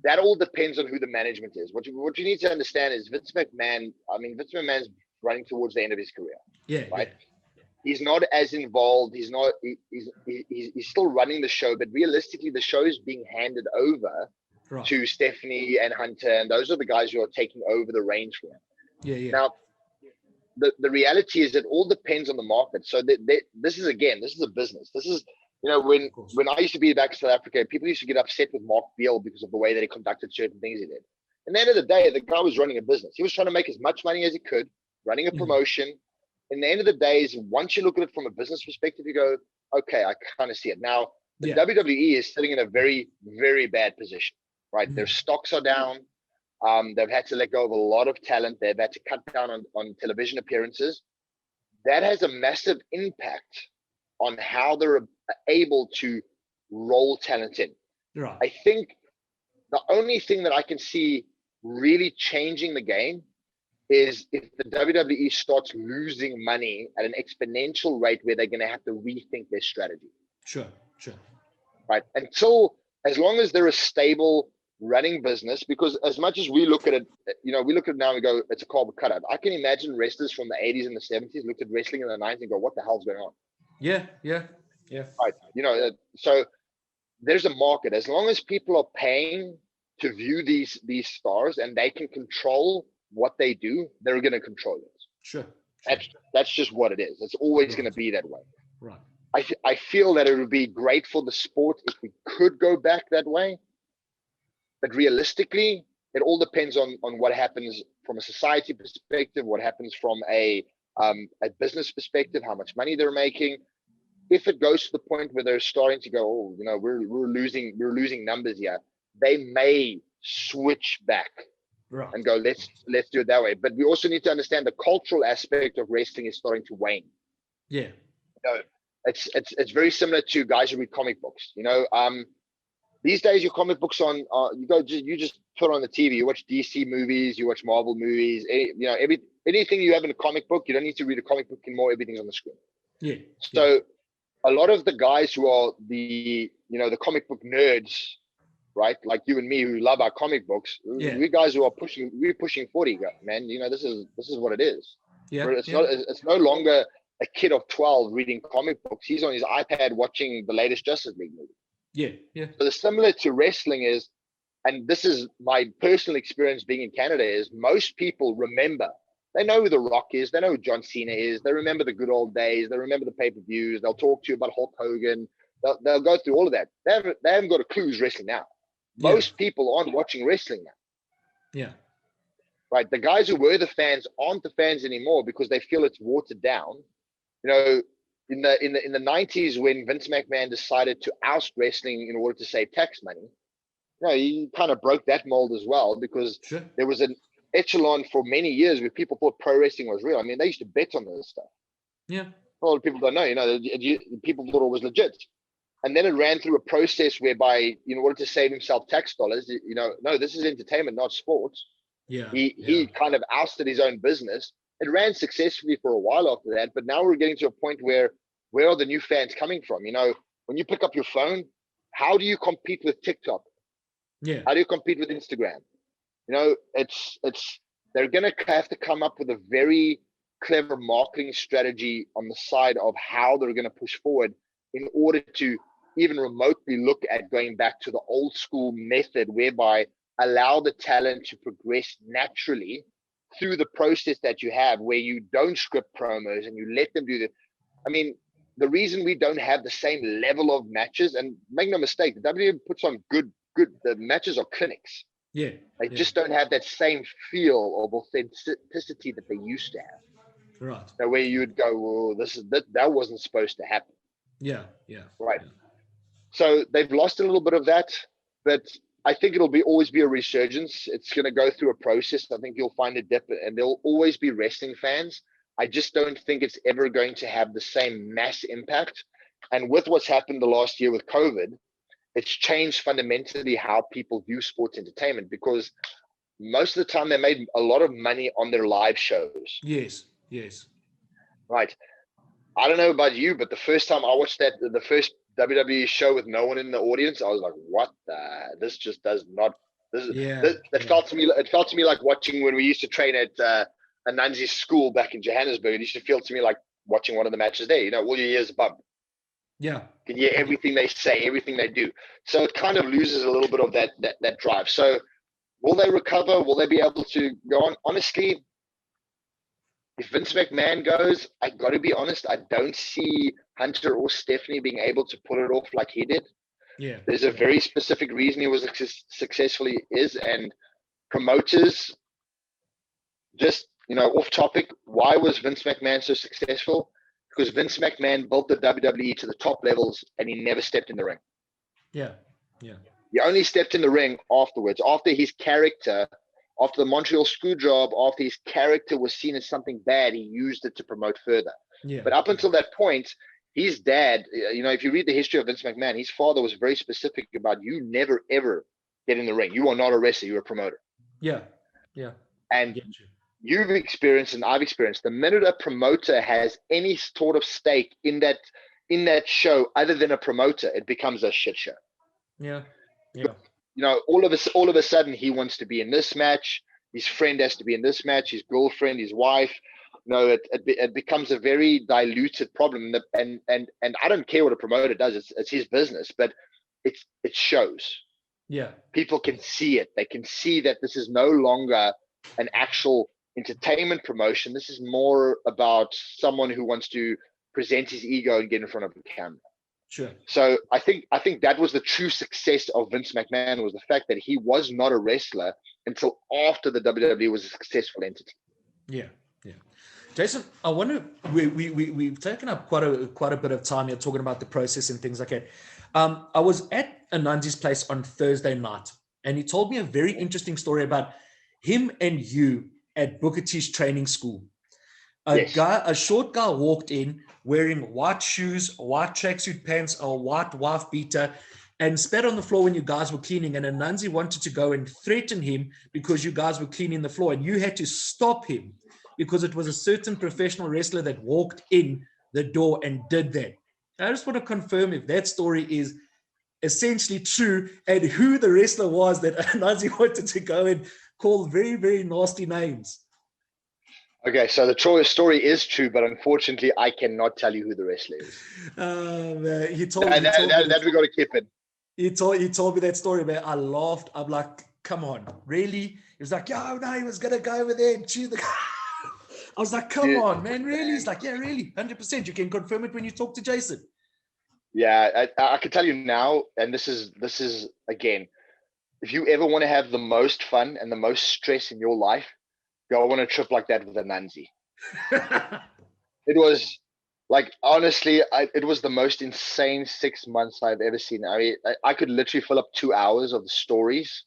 that all depends on who the management is. What you need to understand is Vince McMahon's running towards the end of his career. Yeah. Right. Yeah. He's not as involved. He's still running the show, but realistically, the show is being handed over to Stephanie and Hunter, and those are the guys who are taking over the reins for him. Yeah. Now, the reality is it all depends on the market. So this is a business. This is, when I used to be back in South Africa, people used to get upset with Mark Beal because of the way that he conducted certain things he did. At the end of the day, the guy was running a business. He was trying to make as much money as he could, running a promotion. And the end of the day is, once you look at it from a business perspective, you go, okay, I kind of see it. Now, the WWE is sitting in a very, very bad position, right? Their stocks are down. They've had to let go of a lot of talent. They've had to cut down on television appearances. That has a massive impact on how they're able to roll talent in. Right. I think the only thing that I can see really changing the game is if the WWE starts losing money at an exponential rate where they're going to have to rethink their strategy. Sure. Right. As long as they're a stable, running business, because as much as we look at it, we look at it now and we go, it's a carbon cutout. I can imagine wrestlers from the 80s and the 70s looked at wrestling in the 90s and go, what the hell's going on? Yeah. Right. So there's a market. As long as people are paying to view these stars and they can control what they do, they're going to control it. Sure. That's just what it is. It's always going to be that way. Right. I feel that it would be great for the sport if we could go back that way. But realistically, it all depends on what happens from a society perspective, what happens from a business perspective, how much money they're making. If it goes to the point where they're starting to go, oh, we're losing numbers here, they may switch back and go, let's do it that way. But we also need to understand the cultural aspect of wrestling is starting to wane. Yeah. It's very similar to guys who read comic books. These days, your comic books you just put on the TV. You watch DC movies, you watch Marvel movies. Anything you have in a comic book, you don't need to read a comic book anymore. Everything's on the screen. Yeah. So a lot of the guys who are the comic book nerds, right? Like you and me, who love our comic books. Yeah. We guys who are pushing 40, man. This is what it is. Yeah. It's no longer a kid of 12 reading comic books. He's on his iPad watching the latest Justice League movie. Yeah. So the similar to wrestling is, and this is my personal experience being in Canada, is most people remember. They know who The Rock is. They know who John Cena is. They remember the good old days. They remember the pay-per-views. They'll talk to you about Hulk Hogan. They'll go through all of that. They haven't got a clue who's wrestling now. Most people aren't watching wrestling now. Yeah. Right. The guys who were the fans aren't the fans anymore because they feel it's watered down. In the 90s, when Vince McMahon decided to oust wrestling in order to save tax money, he kind of broke that mold as well, because there was an echelon for many years where people thought pro wrestling was real. I mean, they used to bet on this stuff. Yeah. A lot of people don't know. People thought it was legit. And then it ran through a process whereby, in order to save himself tax dollars, no, this is entertainment, not sports. Yeah. He kind of ousted his own business. It ran successfully for a while after that, but now we're getting to a point where are the new fans coming from? When you pick up your phone, how do you compete with TikTok? Yeah. How do you compete with Instagram? They're going to have to come up with a very clever marketing strategy on the side of how they're going to push forward in order to even remotely look at going back to the old school method, whereby allow the talent to progress naturally through the process that you have, where you don't script promos and you let them do that. I mean, the reason we don't have the same level of matches, and make no mistake, the WWE puts on good, the matches are clinics. Yeah. They just don't have that same feel of authenticity that they used to have. Right. The way you would go, well, that wasn't supposed to happen. Yeah. Right. Yeah. So they've lost a little bit of that, but I think it'll always be a resurgence. It's going to go through a process. I think you'll find a dip, and there'll always be wrestling fans. I just don't think it's ever going to have the same mass impact. And with what's happened the last year with COVID, it's changed fundamentally how people view sports entertainment, because most of the time they made a lot of money on their live shows. Yes. Right. I don't know about you, but the first time I watched the first WWE show with no one in the audience, I was like, what this just does not, it felt to me like watching when we used to train at Anansi's school back in Johannesburg. It used to feel to me like watching one of the matches there. All your ears bump. Yeah. You can hear everything they say, everything they do. So it kind of loses a little bit of that drive. So will they recover? Will they be able to go on? Honestly, if Vince McMahon goes, I got to be honest, I don't see Hunter or Stephanie being able to pull it off like he did. Yeah. There's a very specific reason he was successful is, and promoters, just, off topic, why was Vince McMahon so successful? Because Vince McMahon built the WWE to the top levels and he never stepped in the ring. Yeah. He only stepped in the ring afterwards, after his character, after the Montreal screw job, after his character was seen as something bad, he used it to promote further. Yeah. But up until that point, his dad, if you read the history of Vince McMahon, his father was very specific about, you never, ever get in the ring. You are not a wrestler, you're a promoter. Yeah. And you've experienced, and I've experienced, the minute a promoter has any sort of stake in that show other than a promoter, it becomes a shit show. Yeah. all of a sudden he wants to be in this match. His friend has to be in this match. His girlfriend, his wife. It becomes a very diluted problem. And I don't care what a promoter does. It's his business, but it shows. Yeah. People can see it. They can see that this is no longer an actual entertainment promotion. This is more about someone who wants to present his ego and get in front of the camera. Sure. So I think that was the true success of Vince McMahon, was the fact that he was not a wrestler until after the WWE was a successful entity. Yeah. Jason, I wonder, we've taken up quite a bit of time here talking about the process and things like that. I was at Ananzi's place on Thursday night, and he told me a very interesting story about him and you at Booker T's training school. A short guy walked in wearing white shoes, white tracksuit pants, a white wife beater, and spat on the floor when you guys were cleaning. And Ananzi wanted to go and threaten him because you guys were cleaning the floor, and you had to stop him because it was a certain professional wrestler that walked in the door and did that. I just want to confirm if that story is essentially true and who the wrestler was that Ananzi wanted to go and call very, very nasty names. Okay, so the Troy story is true, but unfortunately, I cannot tell you who the wrestler is. He told me that we got to keep it. He told me that story, man. I laughed. I'm like, come on, really? He was like, yeah, no, he was gonna go over there and chew the. I was like, come on, man, really? He's like, yeah, really, 100%. You can confirm it when you talk to Jason. Yeah, I can tell you now, and this is again, if you ever want to have the most fun and the most stress in your life, go on a trip like that with Ananzi. It was like, honestly, it was the most insane 6 months I've ever seen. I mean, I could literally fill up 2 hours of the stories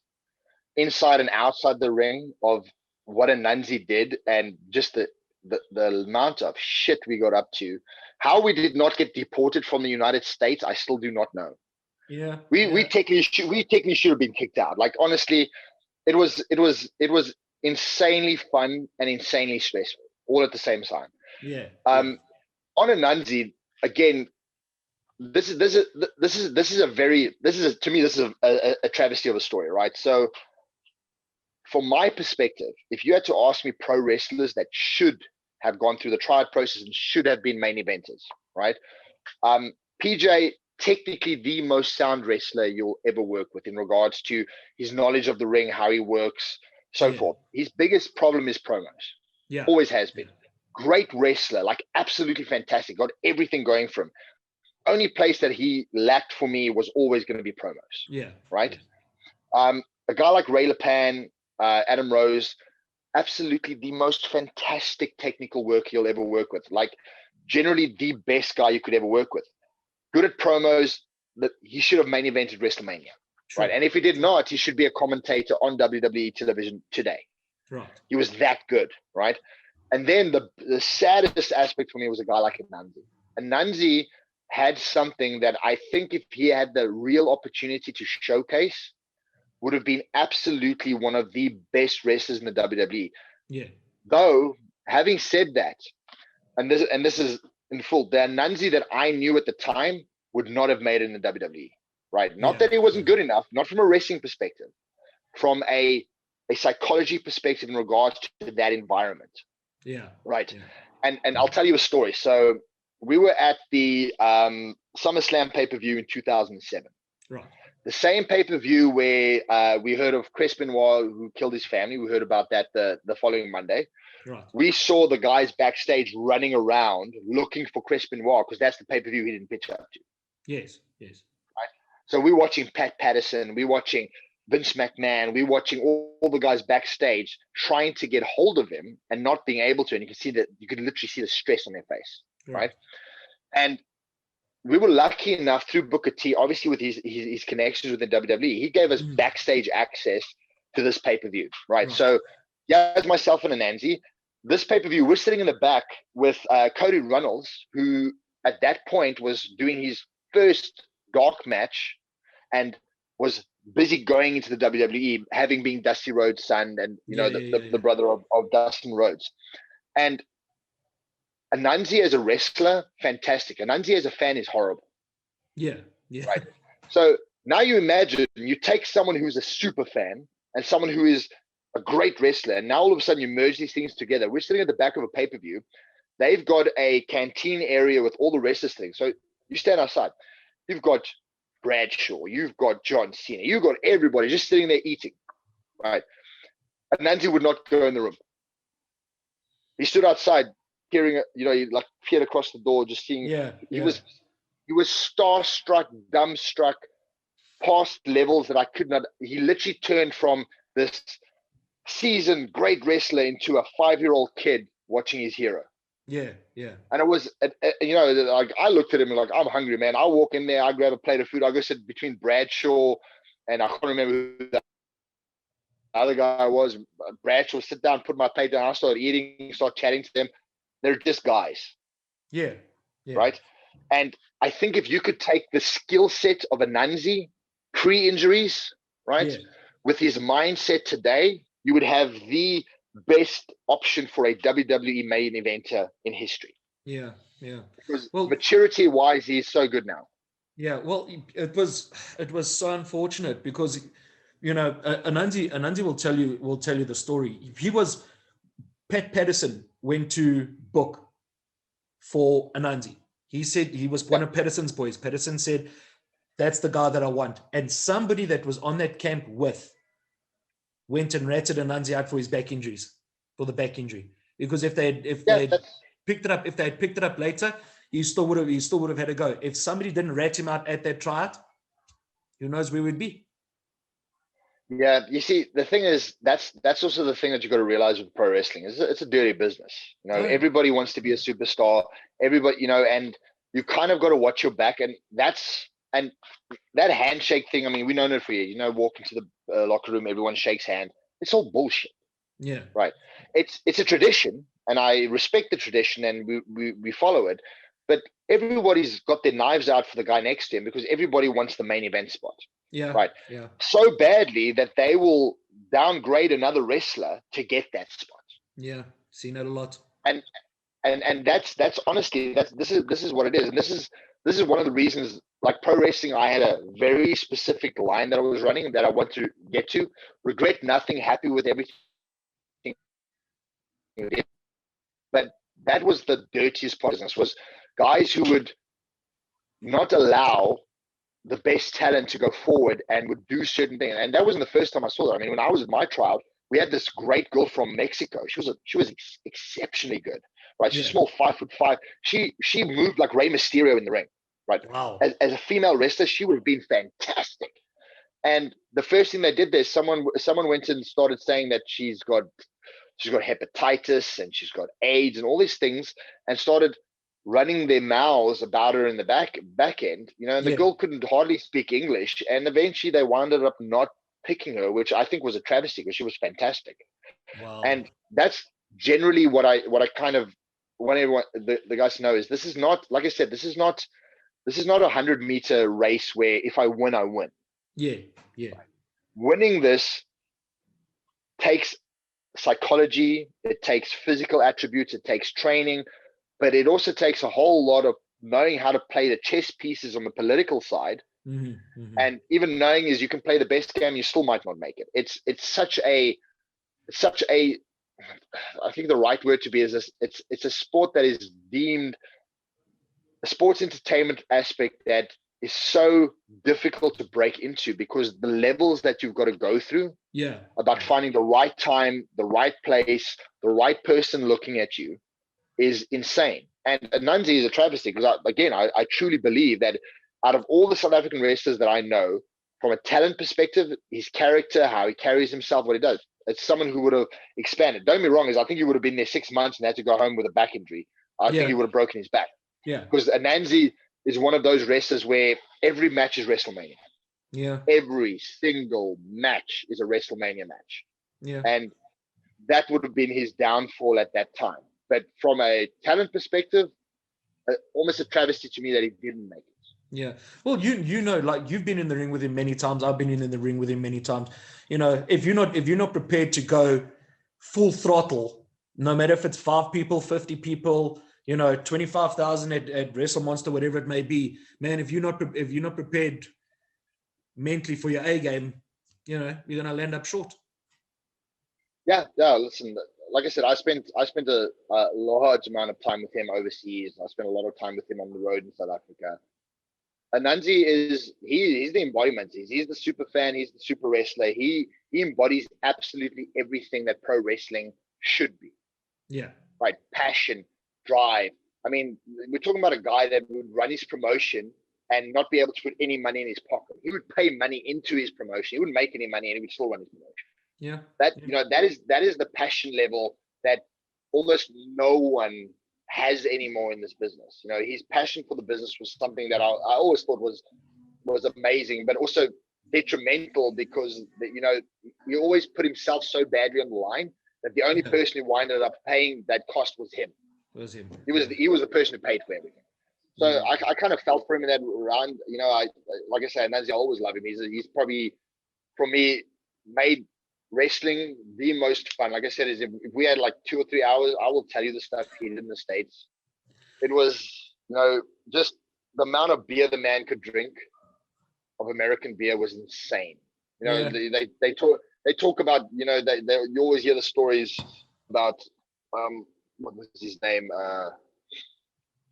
inside and outside the ring of what Ananzi did, and just the amount of shit we got up to. How we did not get deported from the United States, I still do not know. Yeah, we technically should have been kicked out. Like, honestly, it was insanely fun and insanely stressful all at the same time. Yeah. On Ananzi, again, this is a travesty of a story, right? So from my perspective, if you had to ask me pro wrestlers that should have gone through the tryout process and should have been main eventers, right? PJ, technically the most sound wrestler you'll ever work with in regards to his knowledge of the ring, how he works, so forth. His biggest problem is promos. Yeah. Always has been. Great wrestler, like absolutely fantastic. Got everything going for him. Only place that he lacked for me was always going to be promos. Yeah. Right? Yeah. A guy like Ray LePan, Adam Rose, absolutely the most fantastic technical work you'll ever work with. Like, generally the best guy you could ever work with. Good at promos. That he should have main evented WrestleMania. True. Right? And if he did not, he should be a commentator on WWE television today. Right. He was that good, right? And then the saddest aspect for me was a guy like Ananzi. Ananzi had something that I think if he had the real opportunity to showcase, would have been absolutely one of the best wrestlers in the WWE. Yeah. Though, having said that, and this is in full, the Ananzi that I knew at the time would not have made it in the WWE. Right? Not that he wasn't good enough, not from a wrestling perspective, from a psychology perspective in regards to that environment. Yeah. Right. Yeah. And I'll tell you a story. So we were at the SummerSlam pay-per-view in 2007. Right. The same pay-per-view where we heard of Chris Benoit, who killed his family. We heard about that the following Monday. Right. We saw the guys backstage running around looking for Chris Benoit because that's the pay-per-view he didn't pitch up to. Yes. Right. So we're watching Pat Patterson. We're watching Vince McMahon. We're watching all the guys backstage trying to get hold of him and not being able to. And you could literally see the stress on their face. Right. And we were lucky enough through Booker T, obviously with his connections with the WWE, he gave us backstage access to this pay-per-view, right? So, as myself and Ananzi, this pay-per-view, we're sitting in the back with Cody Runnels, who at that point was doing his first dark match and was busy going into the WWE, having been Dusty Rhodes' son and, the brother of Dustin Rhodes. And Ananzi as a wrestler, fantastic. Ananzi as a fan is horrible. Yeah. Right. So Now you imagine you take someone who's a super fan and someone who is a great wrestler, and now all of a sudden you merge these things together. We're sitting at the back of a pay-per-view. They've got a canteen area with all the wrestlers things. So you stand outside. You've got Bradshaw, you've got John Cena, you've got everybody just sitting there eating, right? And Nancy would not go in the room. He stood outside, hearing, he like peered across the door, just seeing. He was starstruck, dumbstruck, past levels that I could not. He literally turned from this seasoned great wrestler into a 5-year-old kid watching his hero. Yeah. And it was, like I looked at him and like, I'm hungry, man. I'll walk in there, I grab a plate of food. I go sit between Bradshaw and I can't remember who the other guy was. Bradshaw, sit down, put my plate down. I started eating, start chatting to them. They're just guys. Yeah. Right. And I think if you could take the skill set of Anansi pre-injuries, right, with his mindset today, you would have the best option for a WWE main eventer in history. Yeah. Because maturity-wise, he's so good now. Yeah. Well, it was so unfortunate because, Anansi will tell you the story. Pat Patterson went to book for Anansi. He said he was one of Patterson's boys. Patterson said, that's the guy that I want. And somebody that was on that camp went and ratted Anansi out for his back injuries, for the back injury. Because if they had picked it up later, he still would have had a go. If somebody didn't rat him out at that tryout, who knows where we'd be. Yeah, you see, the thing is, that's also the thing that you got to realize with pro wrestling. It's a dirty business. Everybody wants to be a superstar. Everybody, and you kind of got to watch your back. And that handshake thing, I mean, we've known it for years. Walk into the locker room, everyone shakes hand. It's all bullshit. Yeah. Right. It's a tradition, and I respect the tradition, and we follow it. But everybody's got their knives out for the guy next to him because everybody wants the main event spot. Yeah. Right. Yeah. So badly that they will downgrade another wrestler to get that spot. Yeah. Seen that a lot. And that's honestly, this is what it is. And this is one of the reasons, like pro wrestling, I had a very specific line that I was running that I want to get to. Regret nothing, happy with everything. But that was the dirtiest part of this, was guys who would not allow the best talent to go forward and would do certain things. And that wasn't the first time I saw that. I mean, when I was at my trial, we had this great girl from Mexico. She was exceptionally good, right? She's small, 5'5". She moved like Rey Mysterio in the ring, right? Wow. As a female wrestler, she would have been fantastic. And the first thing they did there, someone went and started saying that she's got hepatitis and she's got AIDS and all these things, and started running their mouths about her in the back end, and the girl couldn't hardly speak English, and eventually they wound up not picking her, which I think was a travesty because she was fantastic. Wow. And that's generally what I kind of want everyone, the guys to know, is this is not, like I said, this is not a 100-meter race where if I win, I win. Yeah. Winning this takes psychology, it takes physical attributes, it takes training, but it also takes a whole lot of knowing how to play the chess pieces on the political side. And even knowing is you can play the best game, you still might not make it. It's such a I think the right word to be is this, it's a sport that is deemed a sports entertainment aspect that is so difficult to break into because the levels that you've got to go through about finding the right time, the right place, the right person looking at you is insane. And Anansi is a travesty because I truly believe that out of all the South African wrestlers that I know, from a talent perspective, his character, how he carries himself, what he does, it's someone who would have expanded. Don't get me wrong, I think he would have been there 6 months and had to go home with a back injury. I think he would have broken his back. Yeah. Because Anansi is one of those wrestlers where every match is WrestleMania. Yeah. Every single match is a WrestleMania match. Yeah. And that would have been his downfall at that time. But from a talent perspective, almost a travesty to me that he didn't make it. Yeah. Well, like you've been in the ring with him many times. I've been in the ring with him many times. If you're not prepared to go full throttle, no matter if it's 5 people, 50 people, 25,000 at Wrestle Monster, whatever it may be, man, if you're not prepared mentally for your A game, you know, you're going to land up short. Yeah. Listen, like I said, I spent a large amount of time with him overseas. I spent a lot of time with him on the road in South Africa. Ananzi he's the embodiment. He's the super fan. He's the super wrestler. He embodies absolutely everything that pro wrestling should be. Yeah. Right. Passion, drive. I mean, we're talking about a guy that would run his promotion and not be able to put any money in his pocket. He would pay money into his promotion. He wouldn't make any money and he would still run his promotion. Yeah. That is the passion level that almost no one has anymore in this business. You know, his passion for the business was something that I always thought was amazing, but also detrimental because, you know, he always put himself so badly on the line that the only person who ended up paying that cost was him. He was the person who paid for everything. So I kind of felt for him in that round. You know, like I said, Nanzi, I always love him. He's probably, for me, made wrestling the most fun. Like I said, is if we had like 2 or 3 hours, I will tell you the stuff he did in the States. It was, you know, just the amount of beer the man could drink of American beer was insane. You know, they talk about, you know, you always hear the stories about what was his name?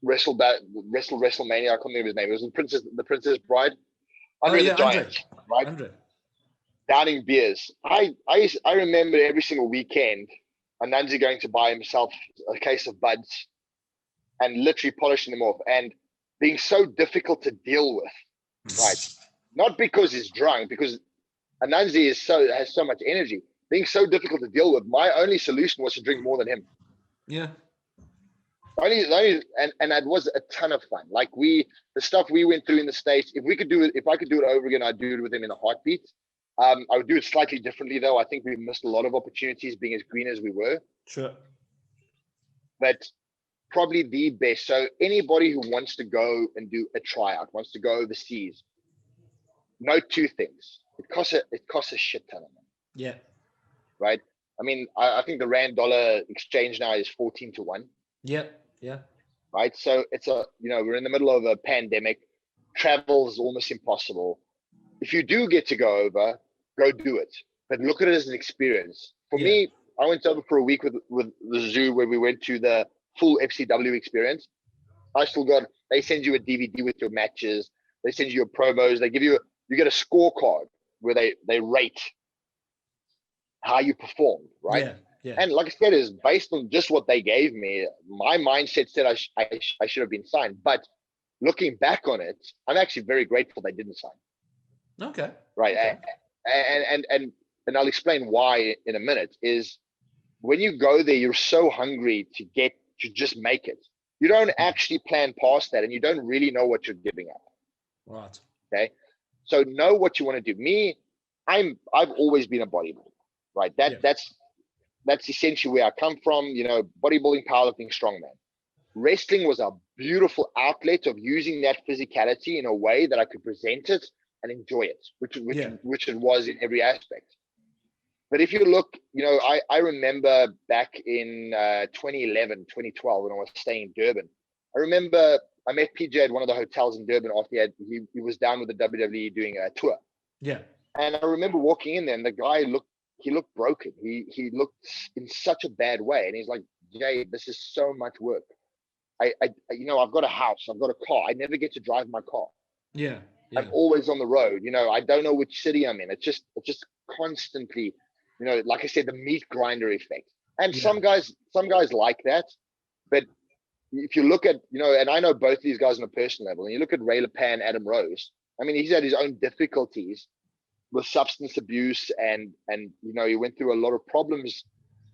WrestleMania. I can't think of his name. It was the Princess Bride. Andre the Giant, right? Andre. Downing beers. I remember every single weekend Ananzi going to buy himself a case of buds and literally polishing them off and being so difficult to deal with, right? Not because he's drunk, because Ananzi has so much energy. Being so difficult to deal with, my only solution was to drink more than him. Yeah. And that was a ton of fun. Like the stuff we went through in the States, if I could do it over again, I'd do it with him in a heartbeat. I would do it slightly differently though. I think we missed a lot of opportunities being as green as we were. Sure. But probably the best. So anybody who wants to go and do a tryout, wants to go overseas, note 2 things. It costs a shit ton of money. Yeah. Right. I mean, I think the rand dollar exchange now is 14 to 1. Yep. Yeah. Right. So we're in the middle of a pandemic. Travel is almost impossible. If you do get to go over, go do it. But look at it as an experience. For me, I went over for a week with the zoo where we went to the full FCW experience. They send you a DVD with your matches. They send you your promos. They you get a scorecard where they rate how you performed, right? Yeah. And like I said, is based on just what they gave me. My mindset said I should have been signed. But looking back on it, I'm actually very grateful they didn't sign. Okay. Right. Okay. And I'll explain why in a minute. Is when you go there, you're so hungry to just make it. You don't actually plan past that, and you don't really know what you're giving up. Right. Okay. So know what you want to do. I've always been a bodybuilder, right? That's essentially where I come from. You know, bodybuilding, powerlifting, strongman. Wrestling was a beautiful outlet of using that physicality in a way that I could present it and enjoy it, which it was in every aspect. But if you look, you know, I remember back in 2011, 2012, when I was staying in Durban, I remember I met PJ at one of the hotels in Durban after he was down with the WWE doing a tour. Yeah. And I remember walking in there and the guy looked broken. He looked in such a bad way. And he's like, Jay, this is so much work. I've got a house, I've got a car. I never get to drive my car. Yeah. I'm always on the road. You know, I don't know which city I'm in. It's just constantly, you know, like I said, the meat grinder effect. And some guys like that. But if you look at, you know, and I know both these guys on a personal level, and you look at Ray LePan, Adam Rose, I mean, he's had his own difficulties with substance abuse and you know, he went through a lot of problems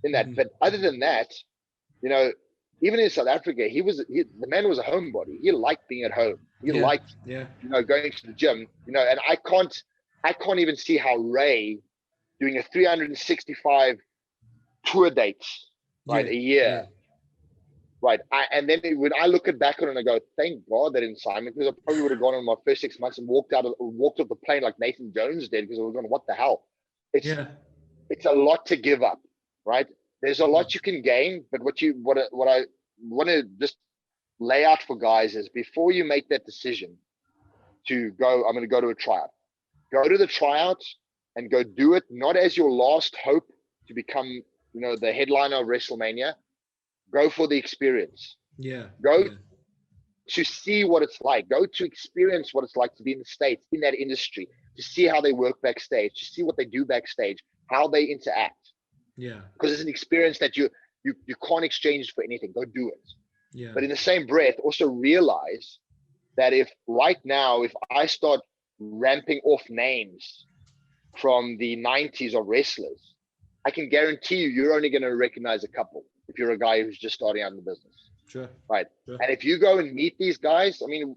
in that. But other than that, you know, even in South Africa, the man was a homebody. He liked being at home. He liked, you know, going to the gym, you know, and I can't even see how Ray doing a 365 tour dates, right, a year, right. And then when I look back on it and I go, thank God they didn't sign me, because I probably would have gone on my first 6 months and walked off the plane like Nathan Jones did, because I was going, what the hell? It's a lot to give up, right? There's a lot you can gain, but what I want to just lay out for guys is, before you make that decision to go, I'm going to go to a tryout, Go to the tryouts and go do it, not as your last hope to become, the headliner of WrestleMania. Go for the experience. Yeah. Go to see what it's like. Go to experience what it's like to be in the States, in that industry, to see how they work backstage, to see what they do backstage, how they interact. Yeah. Because it's an experience that you can't exchange for anything. Go do it. Yeah. But in the same breath, also realize that if I start ramping off names from the 90s of wrestlers, I can guarantee you're only going to recognize a couple if you're a guy who's just starting out in the business. Sure. Right. Sure. And if you go and meet these guys, I mean,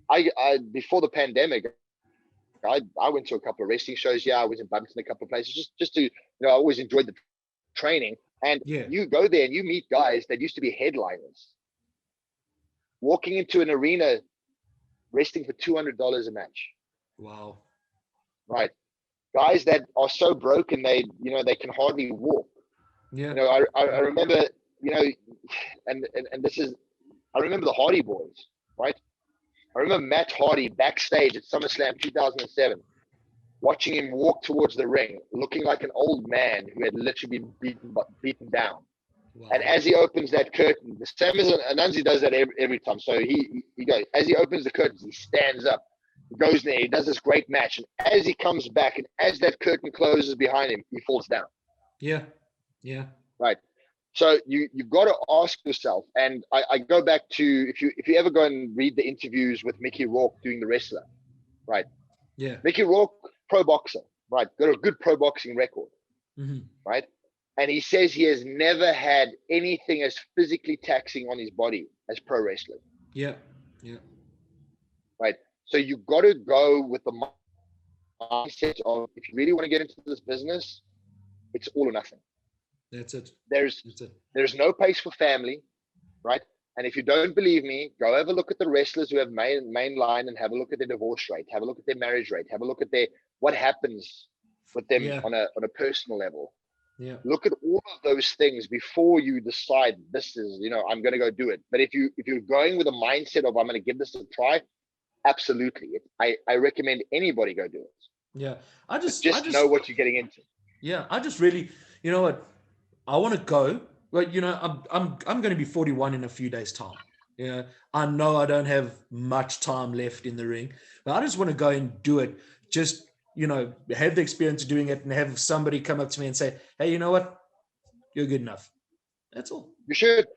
I before the pandemic, I went to a couple of wrestling shows. Yeah, I was in Bumpton a couple of places just to, I always enjoyed the training. And you go there and you meet guys that used to be headliners, walking into an arena, wrestling for $200 a match. Wow. Right. Guys that are so broken they can hardly walk. Yeah. I remember, and this is, I remember the Hardy Boys, right? I remember Matt Hardy backstage at SummerSlam 2007, watching him walk towards the ring, looking like an old man who had literally been beaten down. Wow. And as he opens that curtain, the same as Anansi does that every time. So he goes, as he opens the curtains, he stands up, he goes there, he does this great match. And as he comes back and as that curtain closes behind him, he falls down. Yeah. Yeah. Right. So you've got to ask yourself, and I go back to, if you ever go and read the interviews with Mickey Rourke doing the wrestler, right? Yeah. Mickey Rourke, pro boxer, right? Got a good pro boxing record, right? And he says he has never had anything as physically taxing on his body as pro wrestling. Yeah. Yeah. Right. So you've got to go with the mindset of, if you really want to get into this business, it's all or nothing. That's it. There's no place for family, right? And if you don't believe me, go have a look at the wrestlers who have main line and have a look at their divorce rate, have a look at their marriage rate, have a look at what happens with them on a personal level. Yeah. Look at all of those things before you decide this is, I'm going to go do it. But if you're going with a mindset of, I'm going to give this a try, absolutely. I recommend anybody go do it. Yeah. I just know what you're getting into. Yeah. I just really, you know what? I want to go, but I'm going to be 41 in a few days' time. Yeah, I know I don't have much time left in the ring, but I just want to go and do it. Just have the experience of doing it and have somebody come up to me and say, "Hey, you know what? You're good enough." That's all. You should.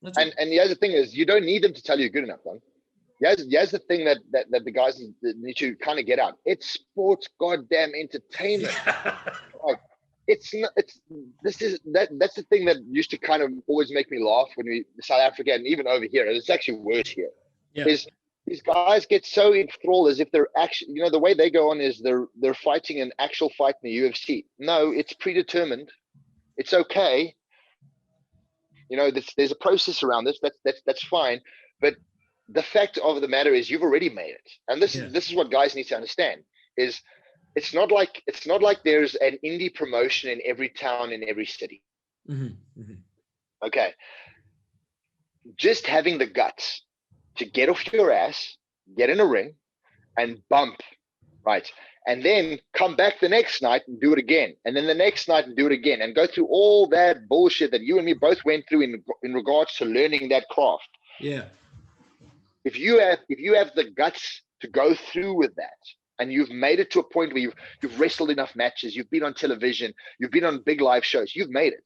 And the other thing is, you don't need them to tell you you're good enough, man. Here's the thing that the guys need to kind of get out. It's sports goddamn entertainment. Like, that's the thing that used to kind of always make me laugh when we South Africa and even over here. It's actually worse here. Yeah. Is these guys get so enthralled as if they're actually, the way they go on is they're fighting an actual fight in the UFC. No, it's predetermined. It's okay. There's a process around this. That's fine. But the fact of the matter is, you've already made it, and this is what guys need to understand is. It's not like there's an indie promotion in every town in every city. Mm-hmm. Mm-hmm. Okay. Just having the guts to get off your ass, get in a ring, and bump, right? And then come back the next night and do it again, and then the next night and do it again, and go through all that bullshit that you and me both went through in regards to learning that craft. Yeah. If you have the guts to go through with that, and you've made it to a point where you've wrestled enough matches, you've been on television, you've been on big live shows, you've made it.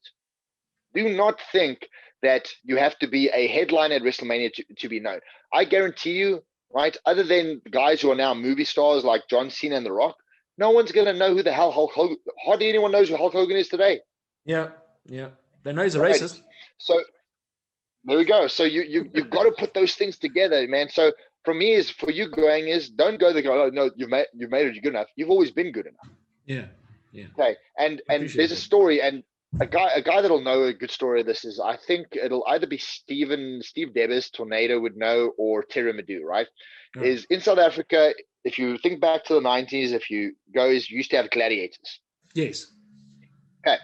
Do not think that you have to be a headliner at WrestleMania to be known. I guarantee you, right, other than guys who are now movie stars like John Cena and The Rock, no one's going to know who the hell Hulk Hogan, hardly anyone knows who Hulk Hogan is today. Yeah, yeah. They know he's a racist. So there we go. So you've got to put those things together, man. So for you going is, don't go there go, oh no, you've made it, you're good enough. You've always been good enough. Yeah. Yeah. Okay. And there's a story, and a guy that'll know a good story of this is, I think it'll either be Steve Debus, Tornado would know, or Terry Madu, right? Oh. Is in South Africa, if you think back to the 90s, if you used to have gladiators. Yes. Okay.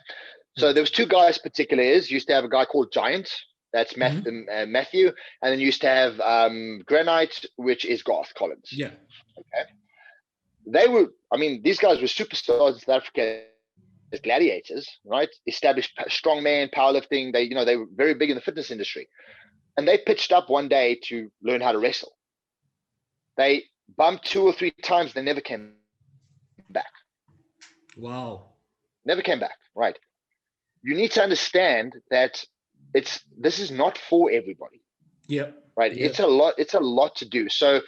So there was two guys particularly used to have a guy called Giant. That's Matthew, and then used to have Granite, which is Garth Collins. Yeah. Okay. these guys were superstars in South Africa as gladiators, right? Established strongman, powerlifting. They were very big in the fitness industry. And they pitched up one day to learn how to wrestle. They bumped 2 or 3 times. They never came back. Wow. Never came back, right? You need to understand that this is not for everybody. Yeah. Right. Yeah. It's a lot to do. So,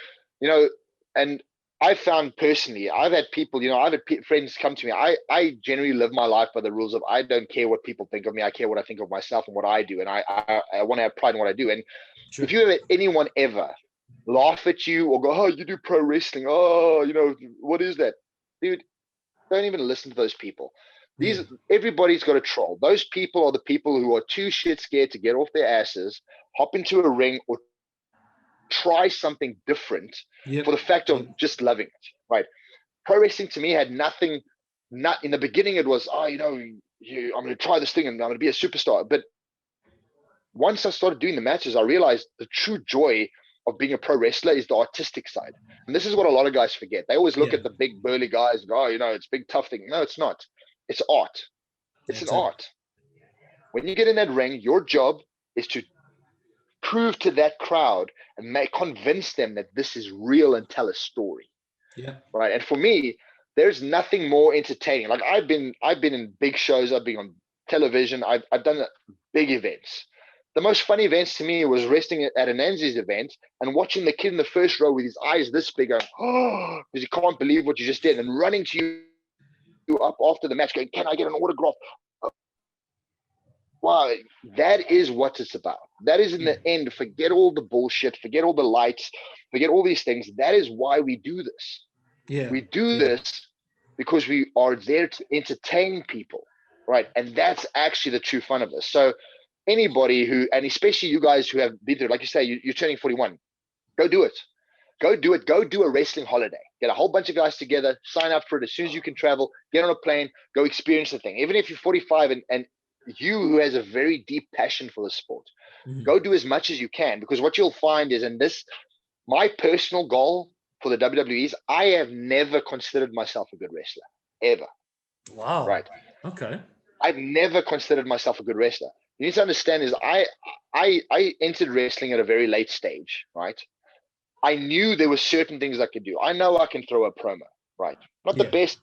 and I found personally, I've had people, I've had friends come to me. I generally live my life by the rules of, I don't care what people think of me. I care what I think of myself and what I do. And I want to have pride in what I do. And Sure. if you have anyone ever laugh at you or go, oh, you do pro wrestling. Oh, what is that? Dude, don't even listen to those people. Everybody's got a troll. Those people are the people who are too shit scared to get off their asses, hop into a ring, or try something different for the fact of just loving it, right? Pro wrestling to me had nothing. Not in the beginning, it was, I'm going to try this thing and I'm going to be a superstar. But once I started doing the matches, I realized the true joy of being a pro wrestler is the artistic side. And this is what a lot of guys forget. They always look at the big burly guys and go, it's big tough thing. No, it's not. It's art. It's an art. When you get in that ring, your job is to prove to that crowd and convince them that this is real and tell a story. Yeah. Right. And for me, there's nothing more entertaining. Like I've been in big shows. I've been on television. I've done big events. The most funny events to me was wrestling at an Anzi's event and watching the kid in the first row with his eyes this big going, oh, because you can't believe what you just did, and running to you up after the match going, can I get an autograph? Wow, that is what it's about. That is in the end, forget all the bullshit, forget all the lights, forget all these things. That is why we do this. Yeah. We do this because we are there to entertain people, right? And that's actually the true fun of this. So anybody who, and especially you guys who have been through, like you say, you're turning 41, go do it. Go do it. Go do a wrestling holiday. Get a whole bunch of guys together, sign up for it as soon as you can travel, get on a plane, go experience the thing. Even if you're 45 and you who has a very deep passion for the sport, go do as much as you can, because what you'll find is, and this, my personal goal for the WWE is, I have never considered myself a good wrestler, ever. Wow. Right. Okay. I've never considered myself a good wrestler. You need to understand is I entered wrestling at a very late stage, right? I knew there were certain things I could do. I know I can throw a promo, right? Not the best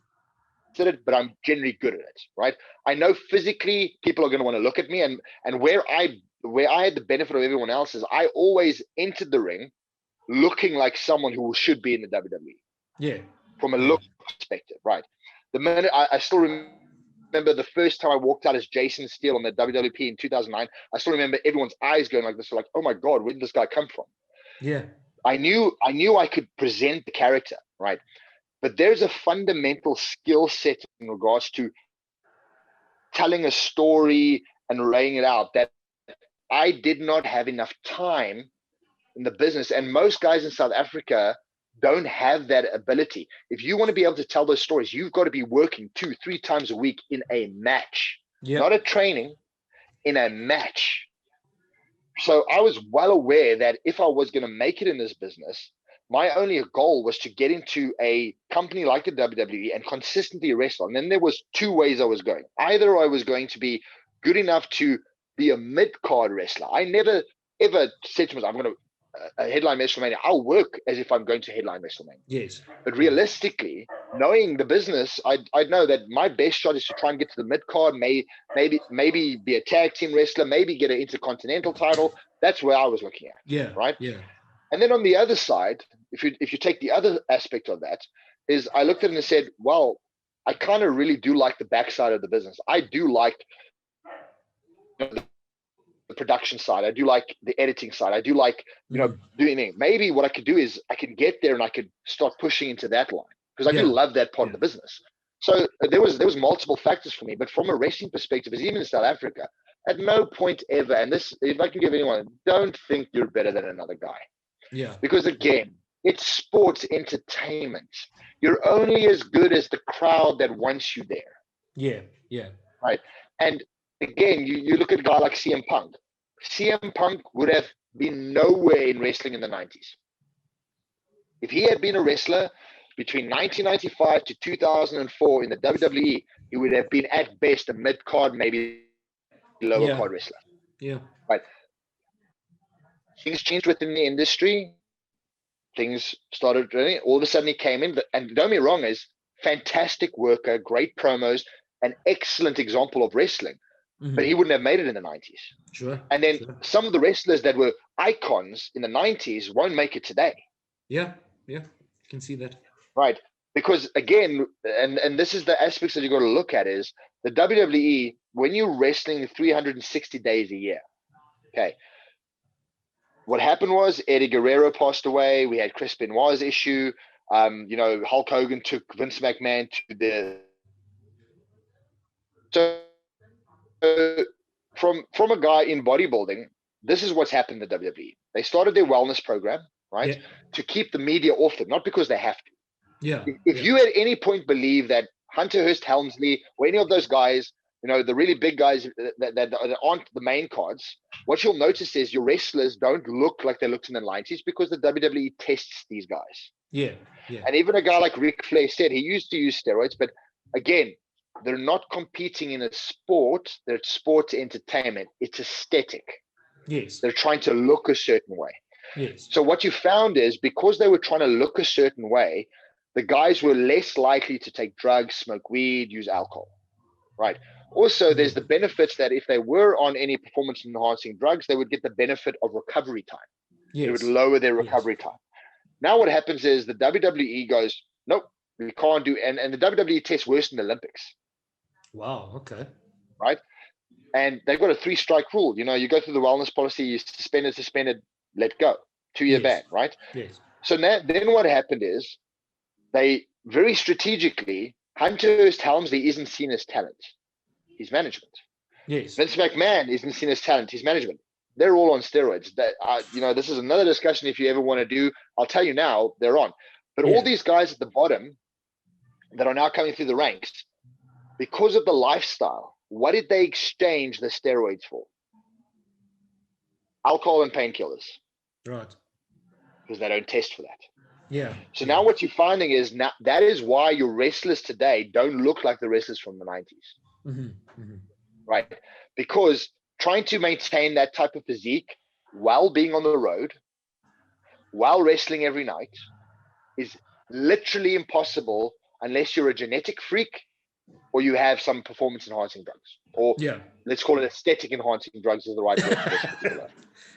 at it, but I'm generally good at it, right? I know physically people are going to want to look at me, and where I had the benefit of everyone else is I always entered the ring looking like someone who should be in the WWE. Yeah. From a look perspective, right? The minute I still remember the first time I walked out as Jason Steele on the WWP in 2009, I still remember everyone's eyes going like this, like, oh my God, where did this guy come from? Yeah. I knew I could present the character, right? But there's a fundamental skill set in regards to telling a story and laying it out that I did not have enough time in the business. And most guys in South Africa don't have that ability. If you want to be able to tell those stories, you've got to be working 2-3 times a week in a match, not a training, in a match. So I was well aware that if I was going to make it in this business, my only goal was to get into a company like the WWE and consistently wrestle. And then there was 2 ways I was going. Either I was going to be good enough to be a mid-card wrestler. I never ever said to myself, I'm going to headline WrestleMania. I'll work as if I'm going to headline WrestleMania. Yes. But realistically, knowing the business, I'd know that my best shot is to try and get to the mid-card, maybe be a tag team wrestler, maybe get an intercontinental title. That's where I was looking at. Yeah. Right. Yeah. And then on the other side, if you take the other aspect of that, is I looked at it and said, well, I kind of really do like the backside of the business. I do like the production side. I do like the editing side. I do like, doing it. Maybe what I could do is I could get there and I could start pushing into that line, because I do love that part of the business. So there was multiple factors for me, but from a racing perspective, even in South Africa, at no point ever, and this, if I can give anyone, don't think you're better than another guy. Yeah. Because again, it's sports entertainment. You're only as good as the crowd that wants you there. Yeah. Yeah. Right. And again, you look at a guy like CM Punk. CM Punk would have been nowhere in wrestling in the 90s. If he had been a wrestler, between 1995 to 2004 in the WWE, he would have been at best a mid-card, maybe lower Yeah. card wrestler. Yeah. Right. Things changed within the industry. Things started running. All of a sudden he came in, and don't get me wrong, is fantastic worker, great promos, an excellent example of wrestling. But he wouldn't have made it in the 90s. Sure. And then Sure. some of the wrestlers that were icons in the 90s won't make it today. Yeah. Yeah. You can see that. Right. Because again, and this is the aspects that you got to look at is the WWE, when you're wrestling 360 days a year, okay, what happened was Eddie Guerrero passed away. We had Chris Benoit's issue. Hulk Hogan took Vince McMahon to the. So from a guy in bodybuilding, this is what's happened in the WWE. They started their wellness program, right, to keep the media off them, not because they have to. Yeah. If you at any point believe that Hunter Hearst Helmsley or any of those guys, the really big guys that aren't the main cards, what you'll notice is your wrestlers don't look like they looked in the 90s because the WWE tests these guys. Yeah. Yeah. And even a guy like Ric Flair said he used to use steroids, but again, they're not competing in a sport. They're sports entertainment. It's aesthetic. Yes. They're trying to look a certain way. Yes. So what you found is because they were trying to look a certain way, the guys were less likely to take drugs, smoke weed, use alcohol, right? Also, there's the benefits that if they were on any performance-enhancing drugs, they would get the benefit of recovery time. Yes. It would lower their recovery time. Now what happens is the WWE goes, nope, we can't do, and the WWE tests worse than the Olympics. Wow. Okay. Right? And they've got a 3-strike rule. You go through the wellness policy, you suspended, let go. 2-year ban, right? Yes. So then what happened is they very strategically, Hunter Hearst Helmsley isn't seen as talent. He's management. Yes. Vince McMahon isn't seen as talent. He's management. They're all on steroids. This is another discussion if you ever want to do. I'll tell you now, they're on. But all these guys at the bottom that are now coming through the ranks, because of the lifestyle, what did they exchange the steroids for? Alcohol and painkillers. Right. Because they don't test for that. Yeah. So now what you're finding is now that is why your wrestlers today don't look like the wrestlers from the 90s. Mm-hmm. Mm-hmm. Right? Because trying to maintain that type of physique while being on the road, while wrestling every night, is literally impossible unless you're a genetic freak or you have some performance enhancing drugs, or let's call it aesthetic enhancing drugs is the right word for this.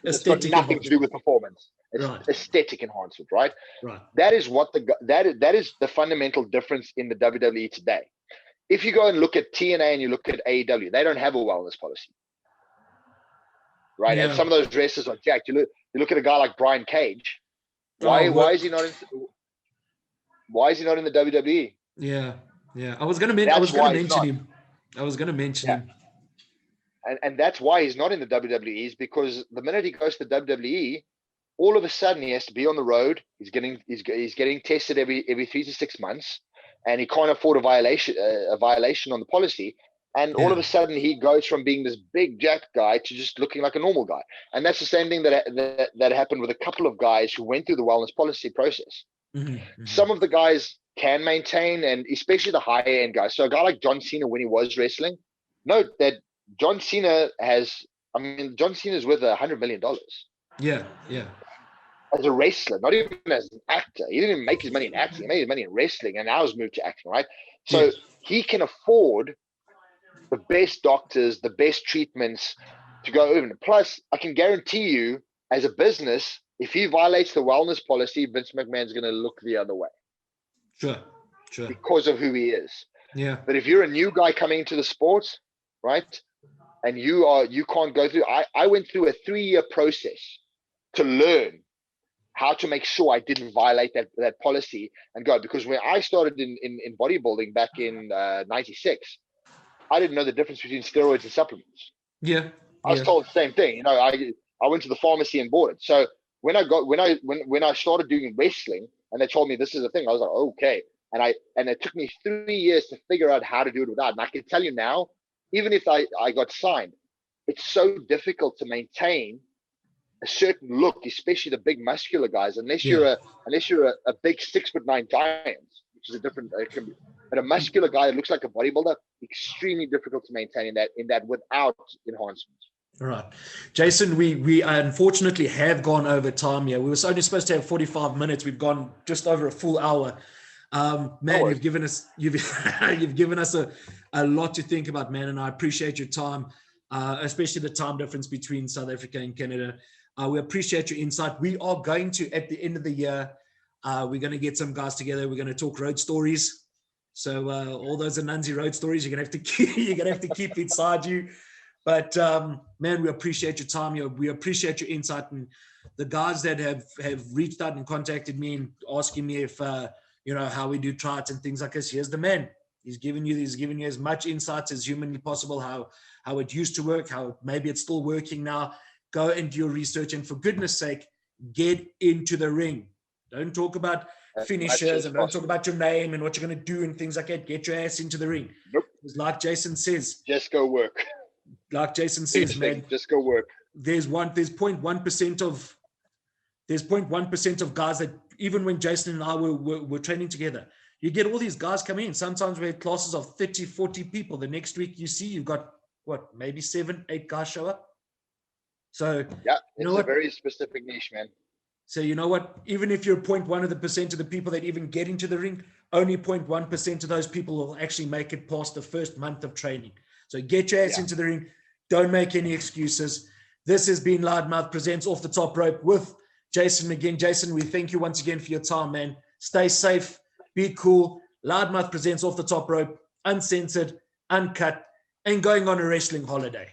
It's got nothing to do with performance. It's aesthetic enhancement, right? Right. That is what that is the fundamental difference in the WWE today. If you go and look at TNA and you look at AEW, they don't have a wellness policy, right? Yeah. And some of those wrestlers are jacked. You look at a guy like Brian Cage. Why is he not in? Why is he not in the WWE? Yeah. Yeah, I was gonna mention him. And that's why he's not in the WWE, is because the minute he goes to the WWE, all of a sudden he has to be on the road. He's getting tested every 3 to 6 months, and he can't afford a violation on the policy. And all of a sudden he goes from being this big jack guy to just looking like a normal guy. And that's the same thing that happened with a couple of guys who went through the wellness policy process. Mm-hmm. Mm-hmm. Some of the guys can maintain, and especially the higher end guys. So a guy like John Cena, when he was wrestling, note that John Cena is worth $100 million. Yeah, yeah. As a wrestler, not even as an actor. He didn't even make his money in acting. He made his money in wrestling, and now he's moved to acting, right? So he can afford the best doctors, the best treatments to go over. Plus, I can guarantee you, as a business, if he violates the wellness policy, Vince McMahon's going to look the other way. Sure. Because of who he is. Yeah. But if you're a new guy coming into the sport, right, and you can't go through. I went through a 3-year process to learn how to make sure I didn't violate that policy and go. Because when I started in bodybuilding back in '96, I didn't know the difference between steroids and supplements. Yeah. I was told the same thing. I went to the pharmacy and bought it. So when I started doing wrestling, and they told me this is a thing, I was like, okay. And it took me 3 years to figure out how to do it without. And I can tell you now, even if I got signed, it's so difficult to maintain a certain look, especially the big muscular guys, unless Yeah. you're a big 6'9" giant, which is a different, but a muscular guy that looks like a bodybuilder, extremely difficult to maintain in that without enhancement. All right. Jason, we unfortunately have gone over time here. We were only supposed to have 45 minutes. We've gone just over a full hour. Man, you've given us you've given us a lot to think about, man, and I appreciate your time, especially the time difference between South Africa and Canada. We appreciate your insight. We are going to, at the end of the year, we're going to get some guys together. We're going to talk road stories. So all those Anansi road stories, you're going to have to keep inside you. But man, we appreciate your time. We appreciate your insight, and the guys that have reached out and contacted me and asking me if how we do tryouts and things like this. Here's the man. He's giving you as much insights as humanly possible. How it used to work. How maybe it's still working now. Go and do your research, and for goodness sake, get into the ring. Don't talk about finishers and don't talk about your name and what you're going to do and things like that. Get your ass into the ring. Nope. Because like Jason says, just go work. Like Jason says, man, just go work. There's 0.1% of guys that even when Jason and I were training together, you get all these guys coming in. Sometimes we had classes of 30, 40 people. The next week you see you've got maybe 7, 8 guys show up. So yeah, it's a very specific niche, man. So you know what? Even if you're 0.1% of the people that even get into the ring, only 0.1% of those people will actually make it past the first month of training. So get your ass into the ring. Don't make any excuses. This has been Loudmouth Presents Off the Top Rope with Jason McGinn. Jason, we thank you once again for your time, man. Stay safe. Be cool. Loudmouth Presents Off the Top Rope, uncensored, uncut, and going on a wrestling holiday.